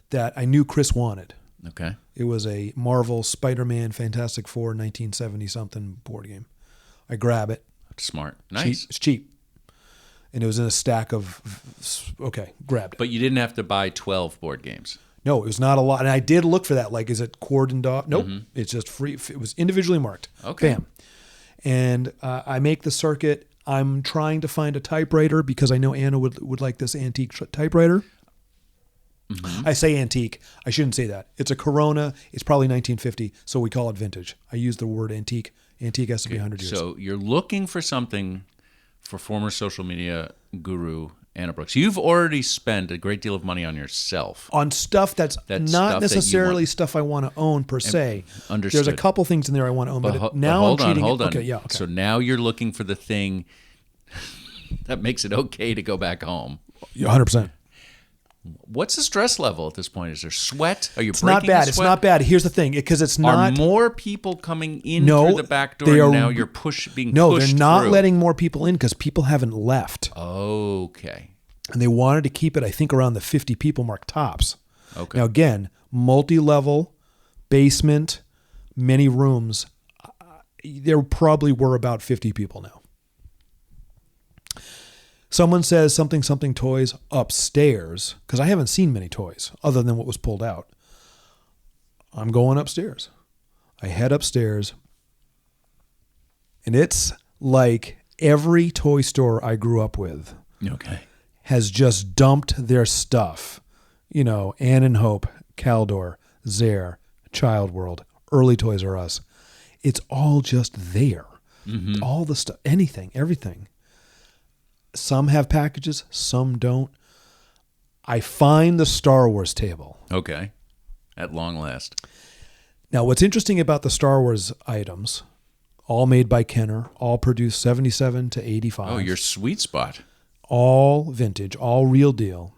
D: that I knew Chris wanted.
H: Okay.
D: It was a Marvel Spider-Man Fantastic Four 1970-something board game. I grab it.
H: Smart. Nice.
D: It's cheap. And it was in a stack of, grabbed it.
H: But you didn't have to buy 12 board games.
D: No, it was not a lot. And I did look for that. Like, is it cordoned off? Nope. It's just free. It was individually marked.
H: Okay.
D: Bam. And I make the circuit. I'm trying to find a typewriter because I know Anna would like this antique typewriter. I say antique. I shouldn't say that. It's a Corona. It's probably 1950, so we call it vintage. I use the word antique. Antique has to be 100 years.
H: So you're looking for something for former social media guru Anna Brooks. You've already spent a great deal of money on yourself.
D: On stuff that's
H: That
D: not
H: stuff
D: necessarily stuff I want to own per se.
H: Understood.
D: There's a couple things in there I want to own, but now
H: hold
D: I'm cheating.
H: on.
D: Okay, yeah. Okay.
H: So now you're looking for the thing that makes it okay to go back home.
D: 100%.
H: What's the stress level at this point? Is there sweat? Are you
D: It's
H: breaking
D: not bad.
H: the
D: It's
H: sweat?
D: not bad. Here's the thing, because it's not.
H: Are more people coming in
D: No,
H: through the back door
D: they
H: and
D: are-
H: now you're being
D: No,
H: pushed
D: they're not
H: through?
D: letting more people in because people haven't left.
H: Okay.
D: And they wanted to keep it, I think, around the 50 people mark tops.
H: Okay.
D: Now, again, multi-level, basement, many rooms. There probably were about 50 people now. Someone says something toys upstairs, because I haven't seen many toys other than what was pulled out. I'm going upstairs. I head upstairs, and it's like every toy store I grew up with
H: Okay.
D: has just dumped their stuff. You know, Ann and Hope, Caldor, Zare, Child World, Early Toys R Us. It's all just there. All the stuff, anything, everything. Some have packages, some don't. I find the Star Wars table.
H: Okay. At long last.
D: Now, what's interesting about the Star Wars items, all made by Kenner, all produced 77 to 85.
H: Oh, your sweet spot.
D: All vintage, all real deal.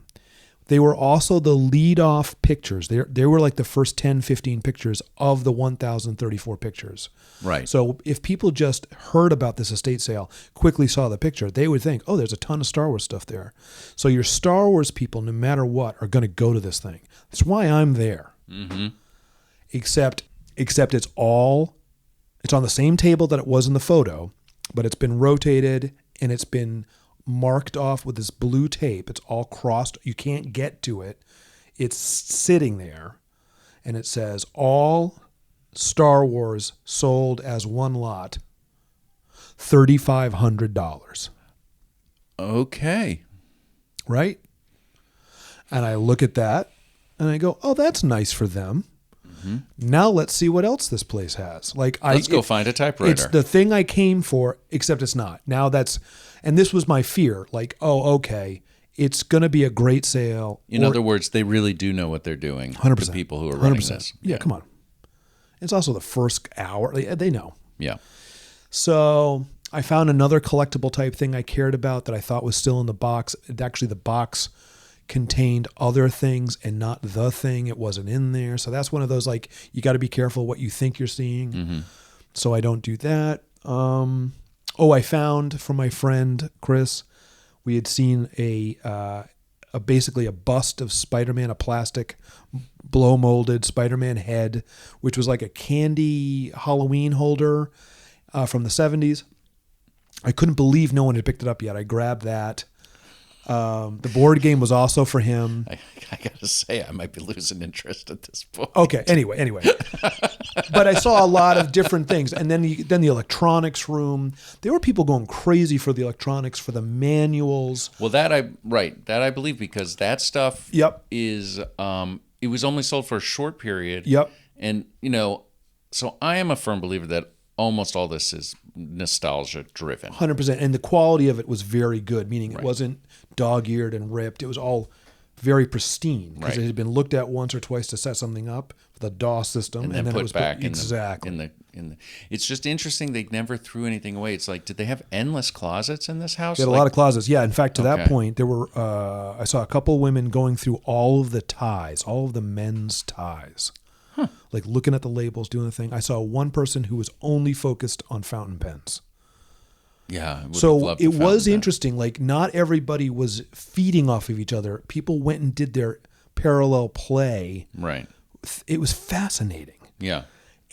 D: They were also the lead-off pictures. They were like the first 10, 15 pictures of the 1,034 pictures.
H: Right.
D: So if people just heard about this estate sale, quickly saw the picture, they would think, oh, there's a ton of Star Wars stuff there. So your Star Wars people, no matter what, are going to go to this thing. That's why I'm there. Except it's on the same table that it was in the photo, but it's been rotated and it's been marked off with this blue tape. It's all crossed. You can't get to it. It's sitting there, and it says all Star Wars sold as one lot, $3,500.
H: Okay.
D: Right? And I look at that, and I go, oh, that's nice for them. Now let's see what else this place has.
H: Let's go find a typewriter.
D: It's the thing I came for, except it's not. Now and this was my fear. Like, oh, okay, it's going to be a great sale.
H: In other words, they really do know what they're doing.
D: 100%.
H: The people who are running
D: 100%.
H: this.
D: Yeah, come on. It's also the first hour. They know.
H: Yeah.
D: So I found another collectible type thing I cared about that I thought was still in the box. Actually, the box contained other things and not the thing. It wasn't in there. So that's one of those, like, you got to be careful what you think you're seeing. So I don't do that. I found from my friend Chris, we had seen basically a bust of Spider-Man, a plastic blow molded Spider-Man head, which was like a candy Halloween holder from the 70s. I couldn't believe no one had picked it up yet. I grabbed that. The board game was also for him.
H: I gotta say, I might be losing interest at this point.
D: Okay. Anyway, but I saw a lot of different things, and then the electronics room. There were people going crazy for the electronics, for the manuals.
H: Well, that I believe, because that stuff.
D: Yep.
H: Is it was only sold for a short period.
D: Yep.
H: And so I am a firm believer that almost all this is nostalgia driven.
D: 100%, and the quality of it was very good. Meaning,
H: Right.
D: it wasn't dog-eared and ripped. It was all very pristine because
H: Right.
D: it had been looked at once or twice to set something up with the DOS system,
H: And then
D: it
H: put
D: was
H: back
D: exactly.
H: in the. It's just interesting they never threw anything away. It's like, did they have endless closets in this house?
D: They had a lot of closets. Yeah, in fact, to that
H: Okay.
D: point, there were. I saw a couple women going through all of the ties, all of the men's ties, like looking at the labels, doing the thing. I saw one person who was only focused on fountain pens.
H: Yeah. I would have
D: So
H: loved a
D: it was
H: fountain pen.
D: interesting. Like, not everybody was feeding off of each other. People went and did their parallel play.
H: Right.
D: It was fascinating.
H: Yeah.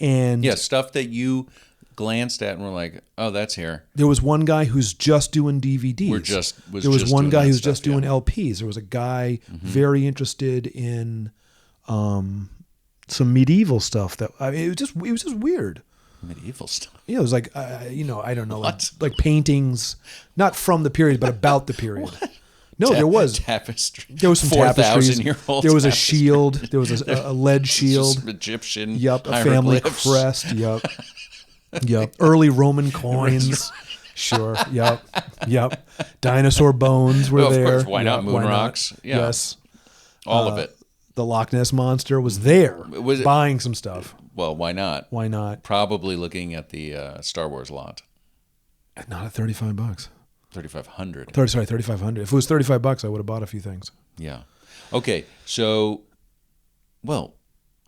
D: And
H: Yeah, stuff that you glanced at and were like, "Oh, that's here."
D: there was one guy who's just doing DVDs. There was
H: just
D: one
H: doing
D: guy
H: that
D: who's
H: stuff,
D: just doing
H: yeah.
D: LPs. There was a guy very interested in some medieval stuff. It was just weird.
H: Medieval stuff.
D: Yeah, it was like I don't know,
H: What?
D: like paintings, not from the period, but about the period. No, there was
H: tapestry.
D: There was some
H: 4,000 year
D: tapestries.
H: old.
D: There was a
H: tapestry.
D: shield. There was a lead shield.
H: Just Egyptian.
D: Yep, a family
H: hieroglyphs.
D: crest. Yep, yep. Early Roman coins. Sure. Yep. Dinosaur bones were
H: Oh, of
D: there.
H: course. Why not?
D: Yeah,
H: Moon rocks. Yeah.
D: Yes.
H: All of it.
D: The Loch Ness monster was there,
H: Was it-
D: buying some stuff.
H: Well, why not?
D: Why not?
H: Probably looking at the Star Wars lot.
D: Not at $35.
H: 3,500.
D: 3,500. If it was $35, I would have bought a few things.
H: Yeah. Okay. So, well,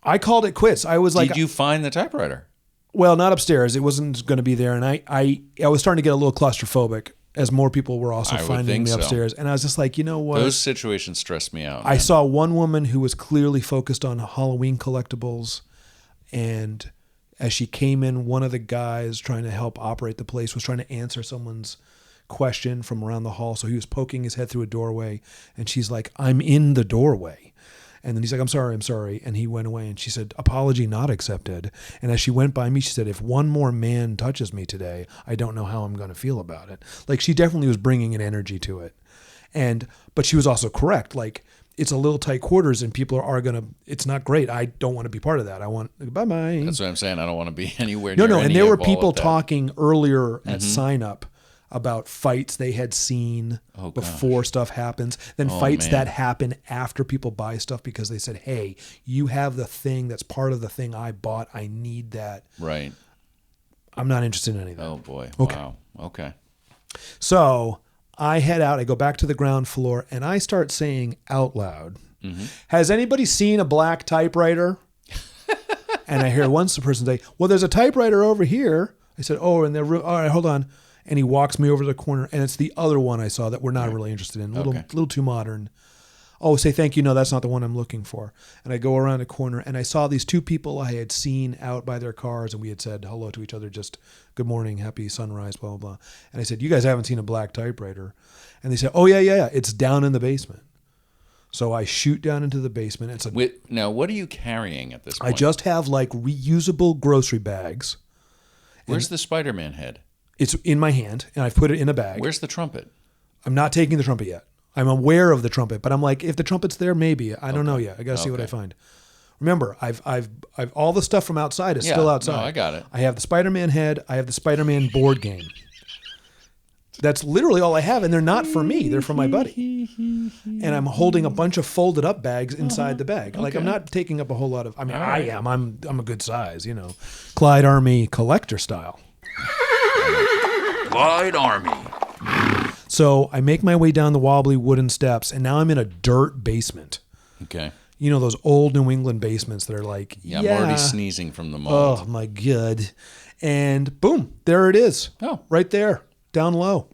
D: I called it quits. I was like,
H: did you find the typewriter?
D: well, not upstairs. It wasn't going to be there, and I was starting to get a little claustrophobic as more people were also
H: I would
D: finding
H: think
D: me
H: so.
D: upstairs, and I was just like, you know what?
H: Those situations stress me out.
D: I saw one woman who was clearly focused on Halloween collectibles, and as she came in, one of the guys trying to help operate the place was trying to answer someone's question from around the hall. So he was poking his head through a doorway, and she's like, "I'm in the doorway." And then he's like, I'm sorry. And he went away, and she said, "Apology not accepted." And as she went by me, she said, "If one more man touches me today, I don't know how I'm going to feel about it." Like, she definitely was bringing an energy to it. But she was also correct. Like, it's a little tight quarters, and people are going to, it's not great. I don't want to be part of that. I want, bye-bye.
H: That's what I'm saying. I don't want to be anywhere
D: No,
H: near
D: and
H: any
D: there were
H: of all
D: people
H: of that.
D: talking earlier at sign up about fights they had seen before stuff happens, then fights
H: man.
D: that happen after people buy stuff because they said, "Hey, you have the thing that's part of the thing I bought. I need that."
H: Right.
D: I'm not interested in any of that.
H: Oh, boy.
D: Okay.
H: Wow. Okay.
D: So I head out, I go back to the ground floor, and I start saying out loud, "Has anybody seen a black typewriter?" And I hear one person say, "Well, there's a typewriter over here." I said, "Oh, in the room. All right, hold on." And he walks me over to the corner, and it's the other one I saw that we're not really interested in. A little too modern. Oh, say thank you. No, that's not the one I'm looking for. And I go around a corner, and I saw these two people I had seen out by their cars, and we had said hello to each other, just good morning, happy sunrise, blah, blah, blah. And I said, "You guys haven't seen a black typewriter?" And they said, "Oh, yeah. It's down in the basement." So I shoot down into the basement. It's
H: Now, what are you carrying at this
D: I
H: point?
D: just have like reusable grocery bags.
H: Where's the Spider-Man head?
D: It's in my hand, and I've put it in a bag.
H: Where's the trumpet?
D: I'm not taking the trumpet yet. I'm aware of the trumpet, but I'm like, if the trumpet's there, maybe. I don't know yet. I got to see what I find. Remember, I've all the stuff from outside is still outside.
H: No, I got it.
D: I have the Spider-Man head. I have the Spider-Man board game. That's literally all I have, and they're not for me. They're for my buddy. And I'm holding a bunch of folded up bags inside the bag. Like, I'm not taking up a whole lot of. I mean, I am. I'm a good size, Clyde Army collector style.
H: Clyde Army.
D: So I make my way down the wobbly wooden steps, and now I'm in a dirt basement.
H: Okay.
D: You know those old New England basements that are like,
H: Yeah, I'm already sneezing from the mold.
D: Oh my God. And boom, there it is.
H: Oh.
D: Right there, down low.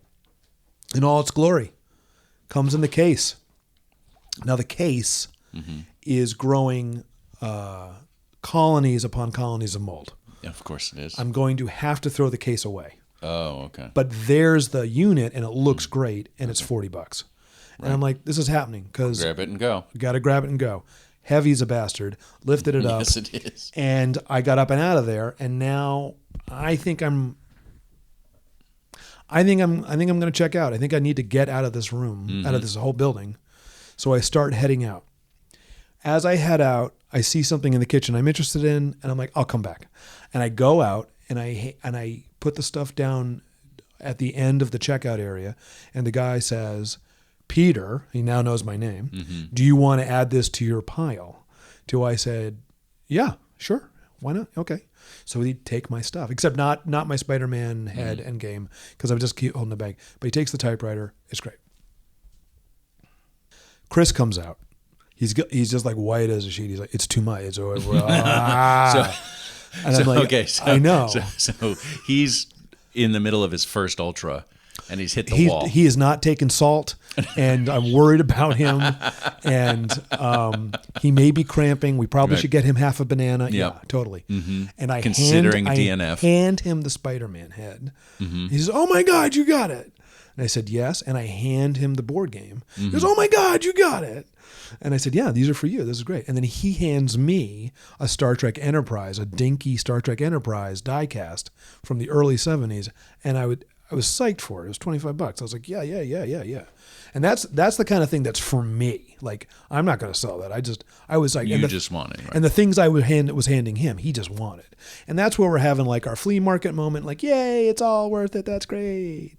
D: In all its glory. Comes in the case. Now the case is growing colonies upon colonies of mold.
H: Yeah, of course it is.
D: I'm going to have to throw the case away.
H: Oh, okay.
D: But there's the unit, and it looks great, and it's $40. And I'm like, this is happening because
H: Grab it and go.
D: got to grab it and go. Heavy's a bastard. Lifted it up.
H: Yes, it is.
D: And I got up and out of there, and now I think I'm going to check out. I think I need to get out of this room, out of this whole building. So I start heading out. As I head out, I see something in the kitchen I'm interested in, and I'm like, I'll come back. And I go out, and I put the stuff down at the end of the checkout area, and the guy says, Peter, he now knows my name, do you want to add this to your pile? I said, yeah, sure. Why not? Okay. So he'd take my stuff, except not my Spider-Man head and game, because I would just keep holding the bag. But he takes the typewriter. It's great. Chris comes out. He's just like white as a sheet. He's like, it's too much. It's and I'm like,
H: okay, so,
D: I know.
H: So he's in the middle of his first ultra, and he's hit the wall.
D: He has not taken salt, and I'm worried about him. And he may be cramping. We probably should get him half a banana.
H: Yep.
D: Yeah, totally. And I
H: Considering
D: I
H: DNF.
D: hand him the Spider-Man head. He says, "Oh my God, you got it!" And I said, "Yes." And I hand him the board game. He goes, "Oh my God, you got it!" And I said, "Yeah, these are for you. This is great." And then he hands me a Star Trek Enterprise, a dinky Star Trek Enterprise diecast from the early 70s. And I was psyched for it. It was $25. I was like, yeah. And that's the kind of thing that's for me. Like, I'm not going to sell that. I was like,
H: you just wanted, right?
D: And the things I was handing him, he just wanted. And that's where we're having like our flea market moment. Like, yay, it's all worth it. That's great.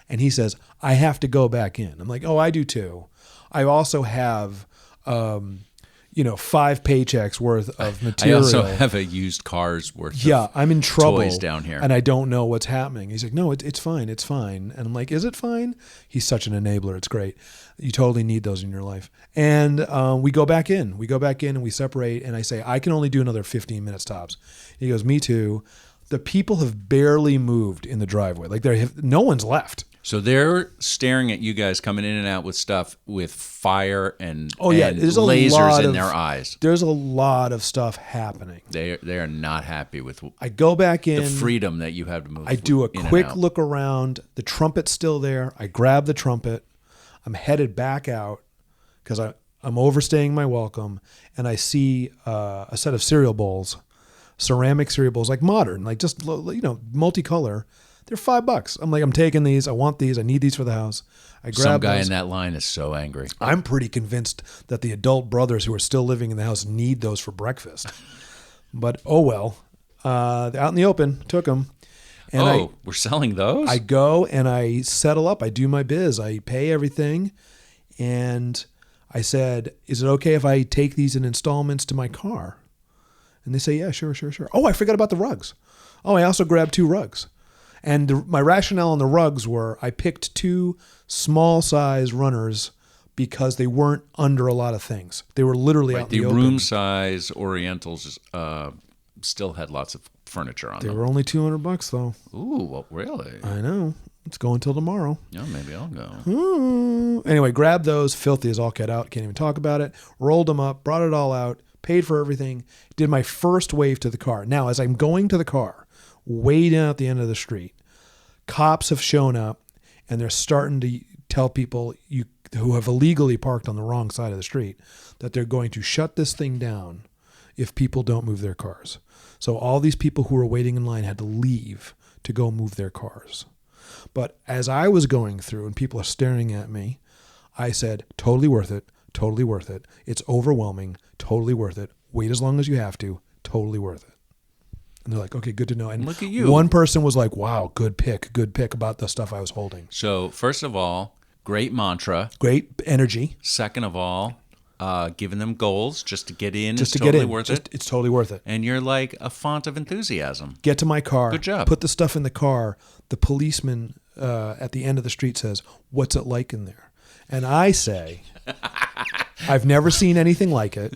D: And he says, I have to go back in. I'm like, oh, I do too. I also have, 5 paychecks worth of material.
H: I also have a used car's worth of
D: I'm in trouble
H: toys down here.
D: and I don't know what's happening. He's like, no, it's fine. It's fine. And I'm like, is it fine? He's such an enabler. It's great. You totally need those in your life. And we go back in. And we separate. And I say, I can only do another 15 minutes tops. He goes, me too. The people have barely moved in the driveway. Like no one's left.
H: So they're staring at you guys coming in and out with stuff with fire and,
D: there's
H: lasers in their eyes.
D: There's a lot of stuff happening.
H: They are not happy with
D: I go back in.
H: the freedom that you have to move.
D: I do a
H: in and
D: quick
H: out.
D: look around. The trumpet's still there. I grab the trumpet. I'm headed back out because I'm overstaying my welcome, and I see a set of cereal bowls, ceramic cereal bowls, like modern, like just multicolor. They're $5. I'm like, I'm taking these. I want these. I need these for the house. I grab
H: Some guy
D: those.
H: in that line is so angry.
D: I'm pretty convinced that the adult brothers who are still living in the house need those for breakfast. But oh well. Out in the open, took them. And
H: we're selling those?
D: I go and I settle up. I do my biz. I pay everything. And I said, is it okay if I take these in installments to my car? And they say, yeah, sure. Oh, I forgot about the rugs. Oh, I also grabbed 2 rugs. And my rationale on the rugs were I picked 2 small size runners because they weren't under a lot of things. They were literally out in the open.
H: The room size Orientals still had lots of furniture on them.
D: They were only $200 though.
H: Ooh, well, really?
D: I know. It's going till tomorrow.
H: Yeah, maybe I'll go.
D: Anyway, grabbed those, filthy as all get out. Can't even talk about it. Rolled them up, brought it all out, paid for everything. Did my first wave to the car. Now, as I'm going to the car, way down at the end of the street, cops have shown up and they're starting to tell people who have illegally parked on the wrong side of the street that they're going to shut this thing down if people don't move their cars. So all these people who were waiting in line had to leave to go move their cars. But as I was going through and people are staring at me, I said, totally worth it. Totally worth it. It's overwhelming. Totally worth it. Wait as long as you have to. Totally worth it. And they're like, okay, good to know. And
H: look at you.
D: One person was like, wow, good pick about the stuff I was holding.
H: So first of all, great mantra.
D: Great energy.
H: Second of all, giving them goals just to get in.
D: Just
H: is
D: to
H: totally
D: get in.
H: Worth it.
D: It's totally worth it.
H: And you're like a font of enthusiasm.
D: Get to my car.
H: Good job.
D: Put the stuff in the car. The policeman at the end of the street says, what's it like in there? And I say, I've never seen anything like it.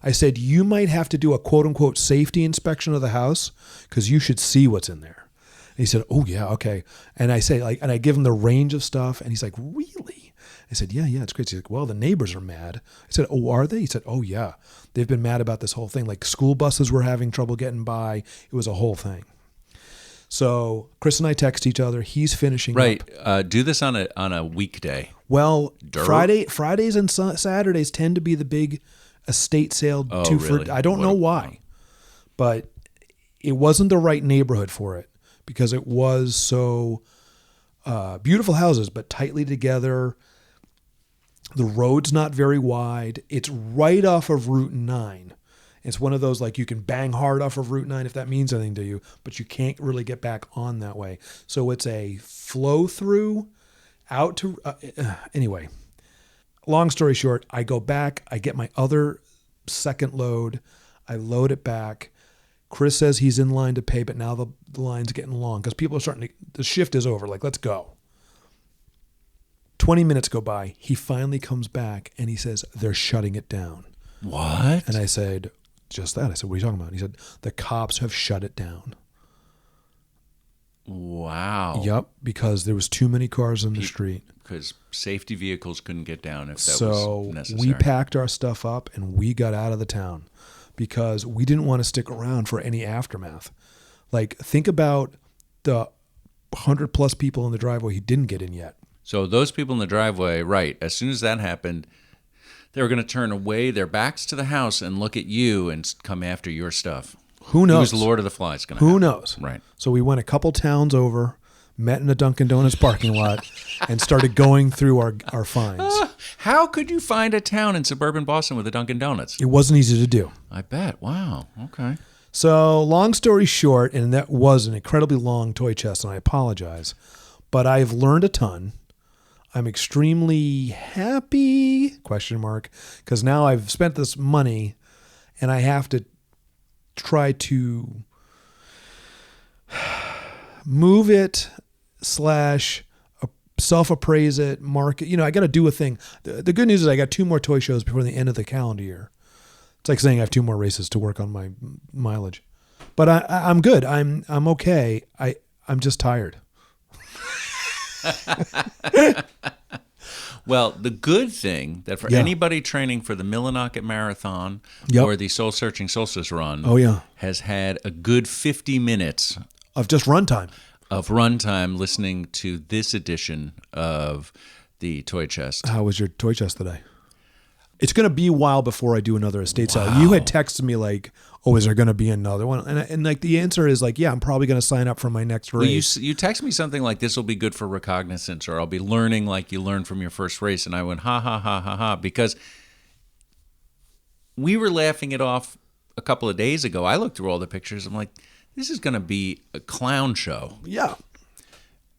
D: I said, you might have to do a quote unquote safety inspection of the house because you should see what's in there. And he said, oh yeah, okay. And I say and I give him the range of stuff and he's like, really? I said, yeah, it's great. He's like, well, the neighbors are mad. I said, oh, are they? He said, oh yeah. They've been mad about this whole thing. Like school buses were having trouble getting by. It was a whole thing. So Chris and I text each other. He's finishing
H: Right.
D: up.
H: Do this on a weekday.
D: Well,
H: Dirt.
D: Fridays and Saturdays tend to be the big estate sale.
H: Oh,
D: two
H: really?
D: for I don't know why, but it wasn't the right neighborhood for it because it was so beautiful houses, but tightly together. The road's not very wide. It's right off of Route 9. It's one of those, like, you can bang hard off of Route 9 if that means anything to you, but you can't really get back on that way. So it's a flow through out to, anyway, long story short, I go back, I get my other second load, I load it back. Chris says he's in line to pay, but now the line's getting long because people are starting to, the shift is over. Like, let's go. 20 minutes go by. He finally comes back and he says, they're shutting it down.
H: What?
D: And I said, just that. I said, what are you talking about? And he said, the cops have shut it down.
H: Wow.
D: Yep, because there was too many cars in the street.
H: Because safety vehicles couldn't get down if that
D: So
H: was necessary.
D: we packed our stuff up and we got out of the town because we didn't want to stick around for any aftermath. Like, think about the 100 plus people in the driveway who didn't get in yet.
H: So those people in the driveway, right, as soon as that happened, they were going to turn away their backs to the house and look at you and come after your stuff.
D: Who knows?
H: Who's Lord of the Flies going to
D: Who
H: happen?
D: knows?
H: Right.
D: So we went a couple towns over, met in a Dunkin' Donuts parking lot, and started going through our finds.
H: How could you find a town in suburban Boston with a Dunkin' Donuts?
D: It wasn't easy to do.
H: I bet. Wow. Okay.
D: So long story short, and that was an incredibly long toy chest, and I apologize, but I've learned a ton. I'm extremely happy, because now I've spent this money and I have to try to move it / self-appraise it, market. I got to do a thing. The good news is I got 2 more toy shows before the end of the calendar year. It's like saying I have 2 more races to work on my mileage. But I'm good. I'm okay. I'm just tired.
H: Well, the good thing that for anybody training for the Millinocket Marathon or the Soul Searching Solstice Run has had a good 50 minutes
D: of just runtime.
H: Listening to this edition of the Toy Chest.
D: How was your toy chest today? It's going to be a while before I do another estate sale. You had texted me like, oh, is there going to be another one? And like the answer is like, yeah, I'm probably going to sign up for my next race.
H: Well, you text me something like, this will be good for recognizance, or I'll be learning like you learned from your first race. And I went, ha, ha, ha, ha, ha, because we were laughing it off a couple of days ago. I looked through all the pictures. I'm like, this is going to be a clown show.
D: Yeah.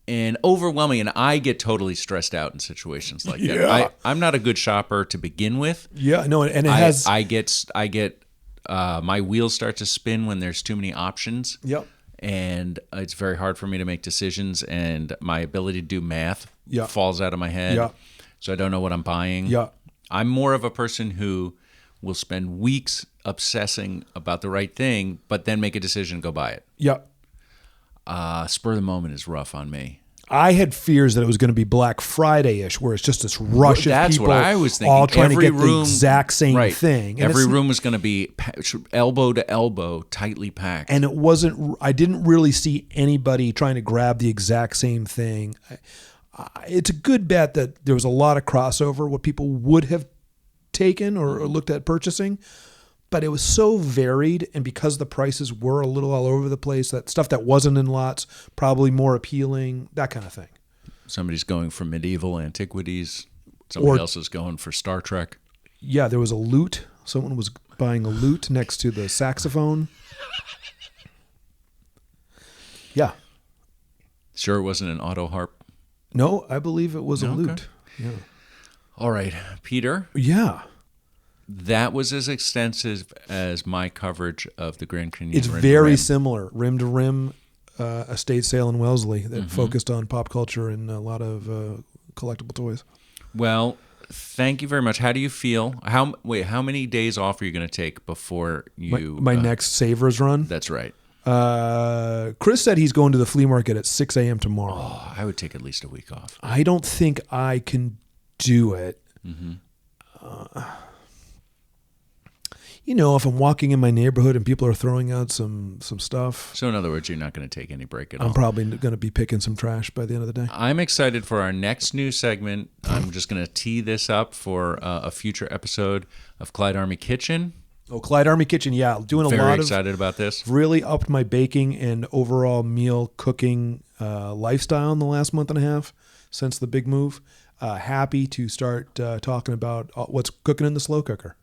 H: And overwhelming, and I get totally stressed out in situations like that. I'm not a good shopper to begin with.
D: Yeah, no, and
H: I get my wheels start to spin when there's too many options.
D: Yep.
H: And it's very hard for me to make decisions, and my ability to do math falls out of my head.
D: Yeah.
H: So I don't know what I'm buying.
D: Yeah.
H: I'm more of a person who will spend weeks obsessing about the right thing, but then make a decision and go buy it.
D: Yeah.
H: Spur of the moment is rough on me.
D: I had fears that it was going to be Black Friday-ish, where it's just this rush of
H: That's
D: people
H: what I was thinking.
D: all trying
H: Every
D: to get
H: room,
D: the exact same thing. And
H: every room was going to be elbow to elbow, tightly packed.
D: And it wasn't. I didn't really see anybody trying to grab the exact same thing. It's a good bet that there was a lot of crossover, what people would have taken or looked at purchasing. But it was so varied, and because the prices were a little all over the place, that stuff that wasn't in lots, probably more appealing, that kind of thing.
H: Somebody's going for medieval antiquities. Somebody else is going for Star Trek.
D: Yeah, there was a lute. Someone was buying a lute next to the saxophone. Yeah.
H: Sure it wasn't an auto harp?
D: No, I believe it was a lute. Yeah.
H: All right, Peter.
D: Yeah.
H: That was as extensive as my coverage of the Grand Canyon.
D: It's very similar, rim to rim, estate sale in Wellesley that focused on pop culture and a lot of collectible toys.
H: Well, thank you very much. How do you feel? How many days off are you going to take before you...
D: My next Savers run?
H: That's right.
D: Chris said he's going to the flea market at 6 a.m. tomorrow.
H: Oh, I would take at least a week off.
D: I don't think I can do it. if I'm walking in my neighborhood and people are throwing out some stuff,
H: So in other words, you're not going to take any break at all.
D: I'm probably going to be picking some trash by the end of the day.
H: I'm excited for our next news segment. I'm just going to tee this up for a future episode of Clyde Army Kitchen.
D: Oh, Clyde Army Kitchen, yeah. Doing
H: Very
D: a lot
H: excited about this.
D: really upped my baking and overall meal cooking lifestyle in the last month and a half since the big move. Happy to start talking about what's cooking in the slow cooker.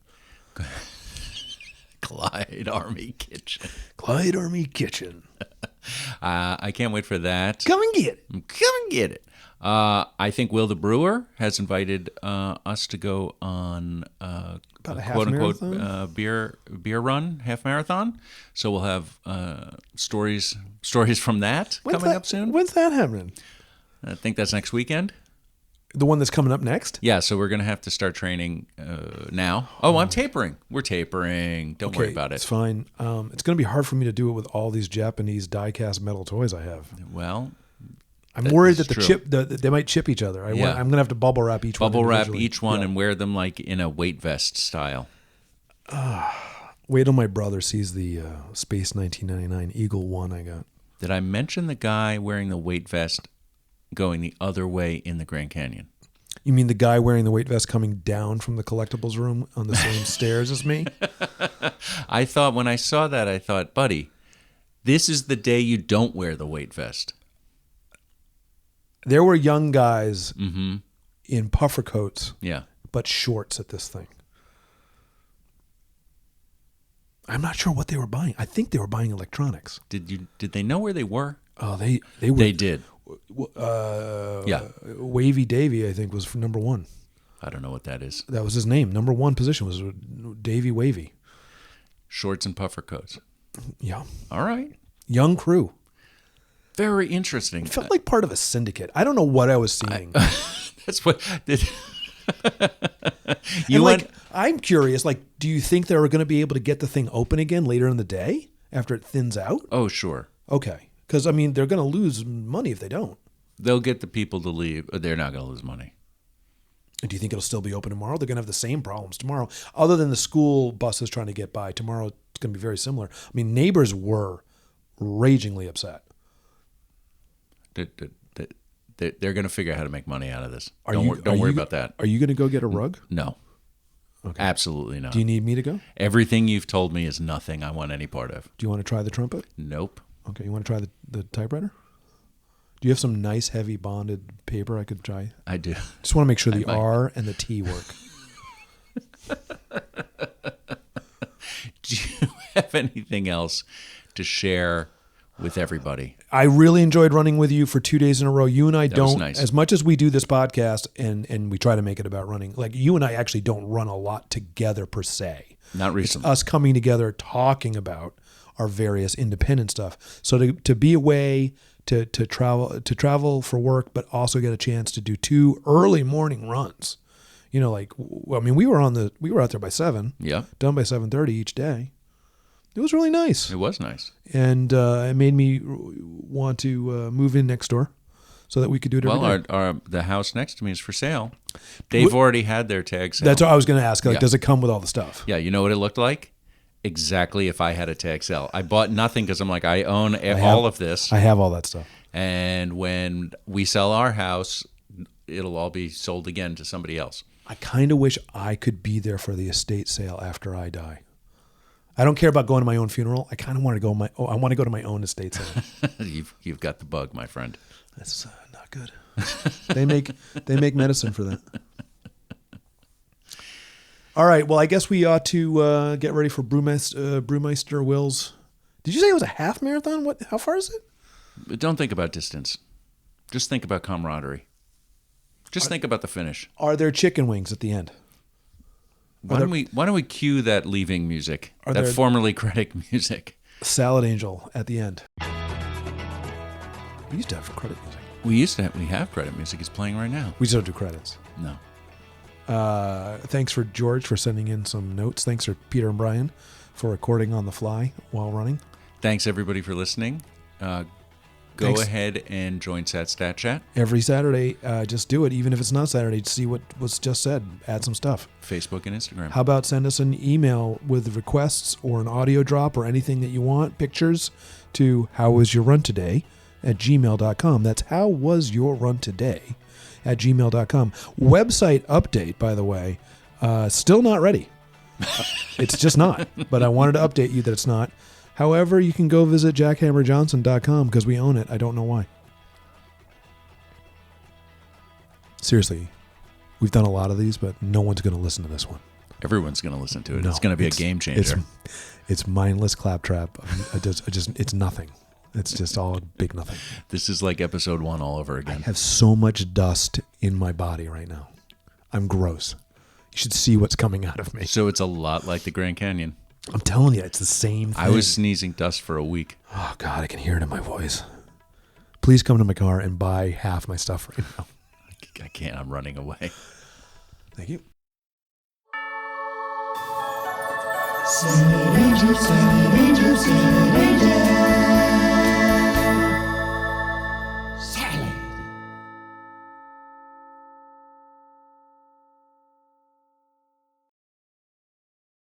H: Clyde Army Kitchen.
D: Clyde Army Kitchen.
H: I can't wait for that.
D: Come and get it.
H: Come and get it. I think Will the Brewer has invited us to go on
D: About a half
H: quote unquote
D: marathon?
H: beer run, half marathon. So we'll have stories from that coming up soon.
D: When's that happening?
H: I think that's next weekend.
D: The one that's coming up next?
H: Yeah, so we're gonna have to start training now. Oh, I'm tapering. We're tapering. Don't worry about
D: It's
H: it.
D: fine. It's going to be hard for me to do it with all these Japanese die-cast metal toys I have.
H: Well,
D: I'm worried that
H: is true.
D: they might chip each other.
H: Yeah.
D: I'm going to have to bubble wrap each one.
H: bubble wrap
D: individually.
H: each one
D: Yeah.
H: and wear them like in a weight vest style.
D: Wait till my brother sees the Space 1999 Eagle 1 I got.
H: Did I mention the guy wearing the weight vest going the other way in the Grand Canyon?
D: You mean the guy wearing the weight vest coming down from the collectibles room on the same stairs as me?
H: I thought when I saw that, I thought, buddy, this is the day you don't wear the weight vest.
D: There were young guys
H: Mm-hmm.
D: in puffer coats,
H: Yeah.
D: but shorts at this thing. I'm not sure what they were buying. I think they were buying electronics.
H: Did they know where they were?
D: Oh, they were.
H: They did. Yeah.
D: Wavy Davy, I think, was for number one.
H: I don't know what that is.
D: That was his name. Number one position was Davy Wavy.
H: Shorts and puffer coats.
D: Yeah.
H: All right.
D: Young crew.
H: Very interesting.
D: It felt like part of a syndicate. I don't know what I was seeing.
H: That's what did.
D: And like, I'm curious, like, do you think they were going to be able to get the thing open again later in the day after it thins out?
H: Oh, sure.
D: Okay. Because, I mean, they're going to lose money if they don't.
H: They'll get the people to leave. They're not going to lose money.
D: Do you think it'll still be open tomorrow? They're going to have the same problems tomorrow. Other than the school buses trying to get by, tomorrow it's going to be very similar. I mean, neighbors were ragingly upset.
H: They're going to figure out how to make money out of this.
D: Are
H: Don't worry about that.
D: Are you going to go get a rug?
H: No.
D: Okay.
H: Absolutely not.
D: Do you need me to go?
H: Everything you've told me is nothing I want any part of.
D: Do you want to try the trumpet?
H: Nope.
D: Okay. You want to try the typewriter? Do you have some nice heavy bonded paper I could try?
H: I do.
D: Just want to make sure the
H: I might.
D: R and the T work.
H: Do you have anything else to share with everybody?
D: I really enjoyed running with you for 2 days in a row. You and I
H: That was
D: don't,
H: nice.
D: as much as we do this podcast and we try to make it about running, like you and I actually don't run a lot together per se.
H: Not recently.
D: Us coming together, talking about our various independent stuff. So to be away, to travel for work, but also get a chance to do 2 early morning runs. You know, like, I mean, we were out there by 7.
H: Yeah.
D: Done by 7:30 each day. It was really nice.
H: It was nice.
D: And it made me want to move in next door so that we could do it every day.
H: Well, the house next to me is for sale. They've already had their tag sale.
D: That's what I was going to ask. Like,
H: Yeah.
D: does it come with all the stuff?
H: Yeah, you know what it looked like? Exactly if I had a tag sale. I bought nothing because I'm like, I own all of this.
D: I have all that stuff.
H: And when we sell our house, it'll all be sold again to somebody else.
D: I kind of wish I could be there for the estate sale after I die. I don't care about going to my own funeral. I kind of want to go I want to go to my own estate sale.
H: You've got the bug, my friend.
D: That's not good. They make medicine for that. All right. Well, I guess we ought to get ready for Brewmeister Will's. Did you say it was a half marathon? What? How far is it?
H: But don't think about distance. Just think about camaraderie. Just think about the finish.
D: Are there chicken wings at the end?
H: Why don't we cue that leaving music?
D: Are
H: That
D: there-
H: formerly credit music.
D: Salad Angel at the end. We used to have credit music.
H: We have credit music. It's playing right now.
D: We just don't do credits.
H: No.
D: Thanks for George for sending in some notes. Thanks for Peter and Bryan for recording on the fly while running.
H: Thanks everybody for listening. Go
D: Thanks.
H: ahead and join Stat Chat.
D: Every Saturday, just do it. Even if it's not Saturday, to see what was just said. Add some stuff.
H: Facebook and Instagram.
D: How about send us an email with requests or an audio drop or anything that you want, pictures, to howwasyourruntoday@gmail.com. That's howwasyourruntoday@gmail.com. Website update, by the way, still not ready. It's just not. But I wanted to update you that it's not. However, you can go visit jackhammerjohnson.com because we own it. I don't know why. Seriously, we've done a lot of these, but no one's going to listen to this one.
H: Everyone's going to listen to it.
D: No,
H: it's going to be a game changer.
D: It's mindless claptrap. It's nothing. It's just all big nothing.
H: This is like episode 1 all over again.
D: I have so much dust in my body right now. I'm gross. You should see what's coming out of me.
H: So it's a lot like the Grand Canyon.
D: I'm telling you, it's the same thing.
H: I was sneezing dust for a week.
D: Oh, God, I can hear it in my voice. Please come to my car and buy half my stuff right now.
H: I can't. I'm running away.
D: Thank you.
B: Send it, angel, send it, angel, send it, angel.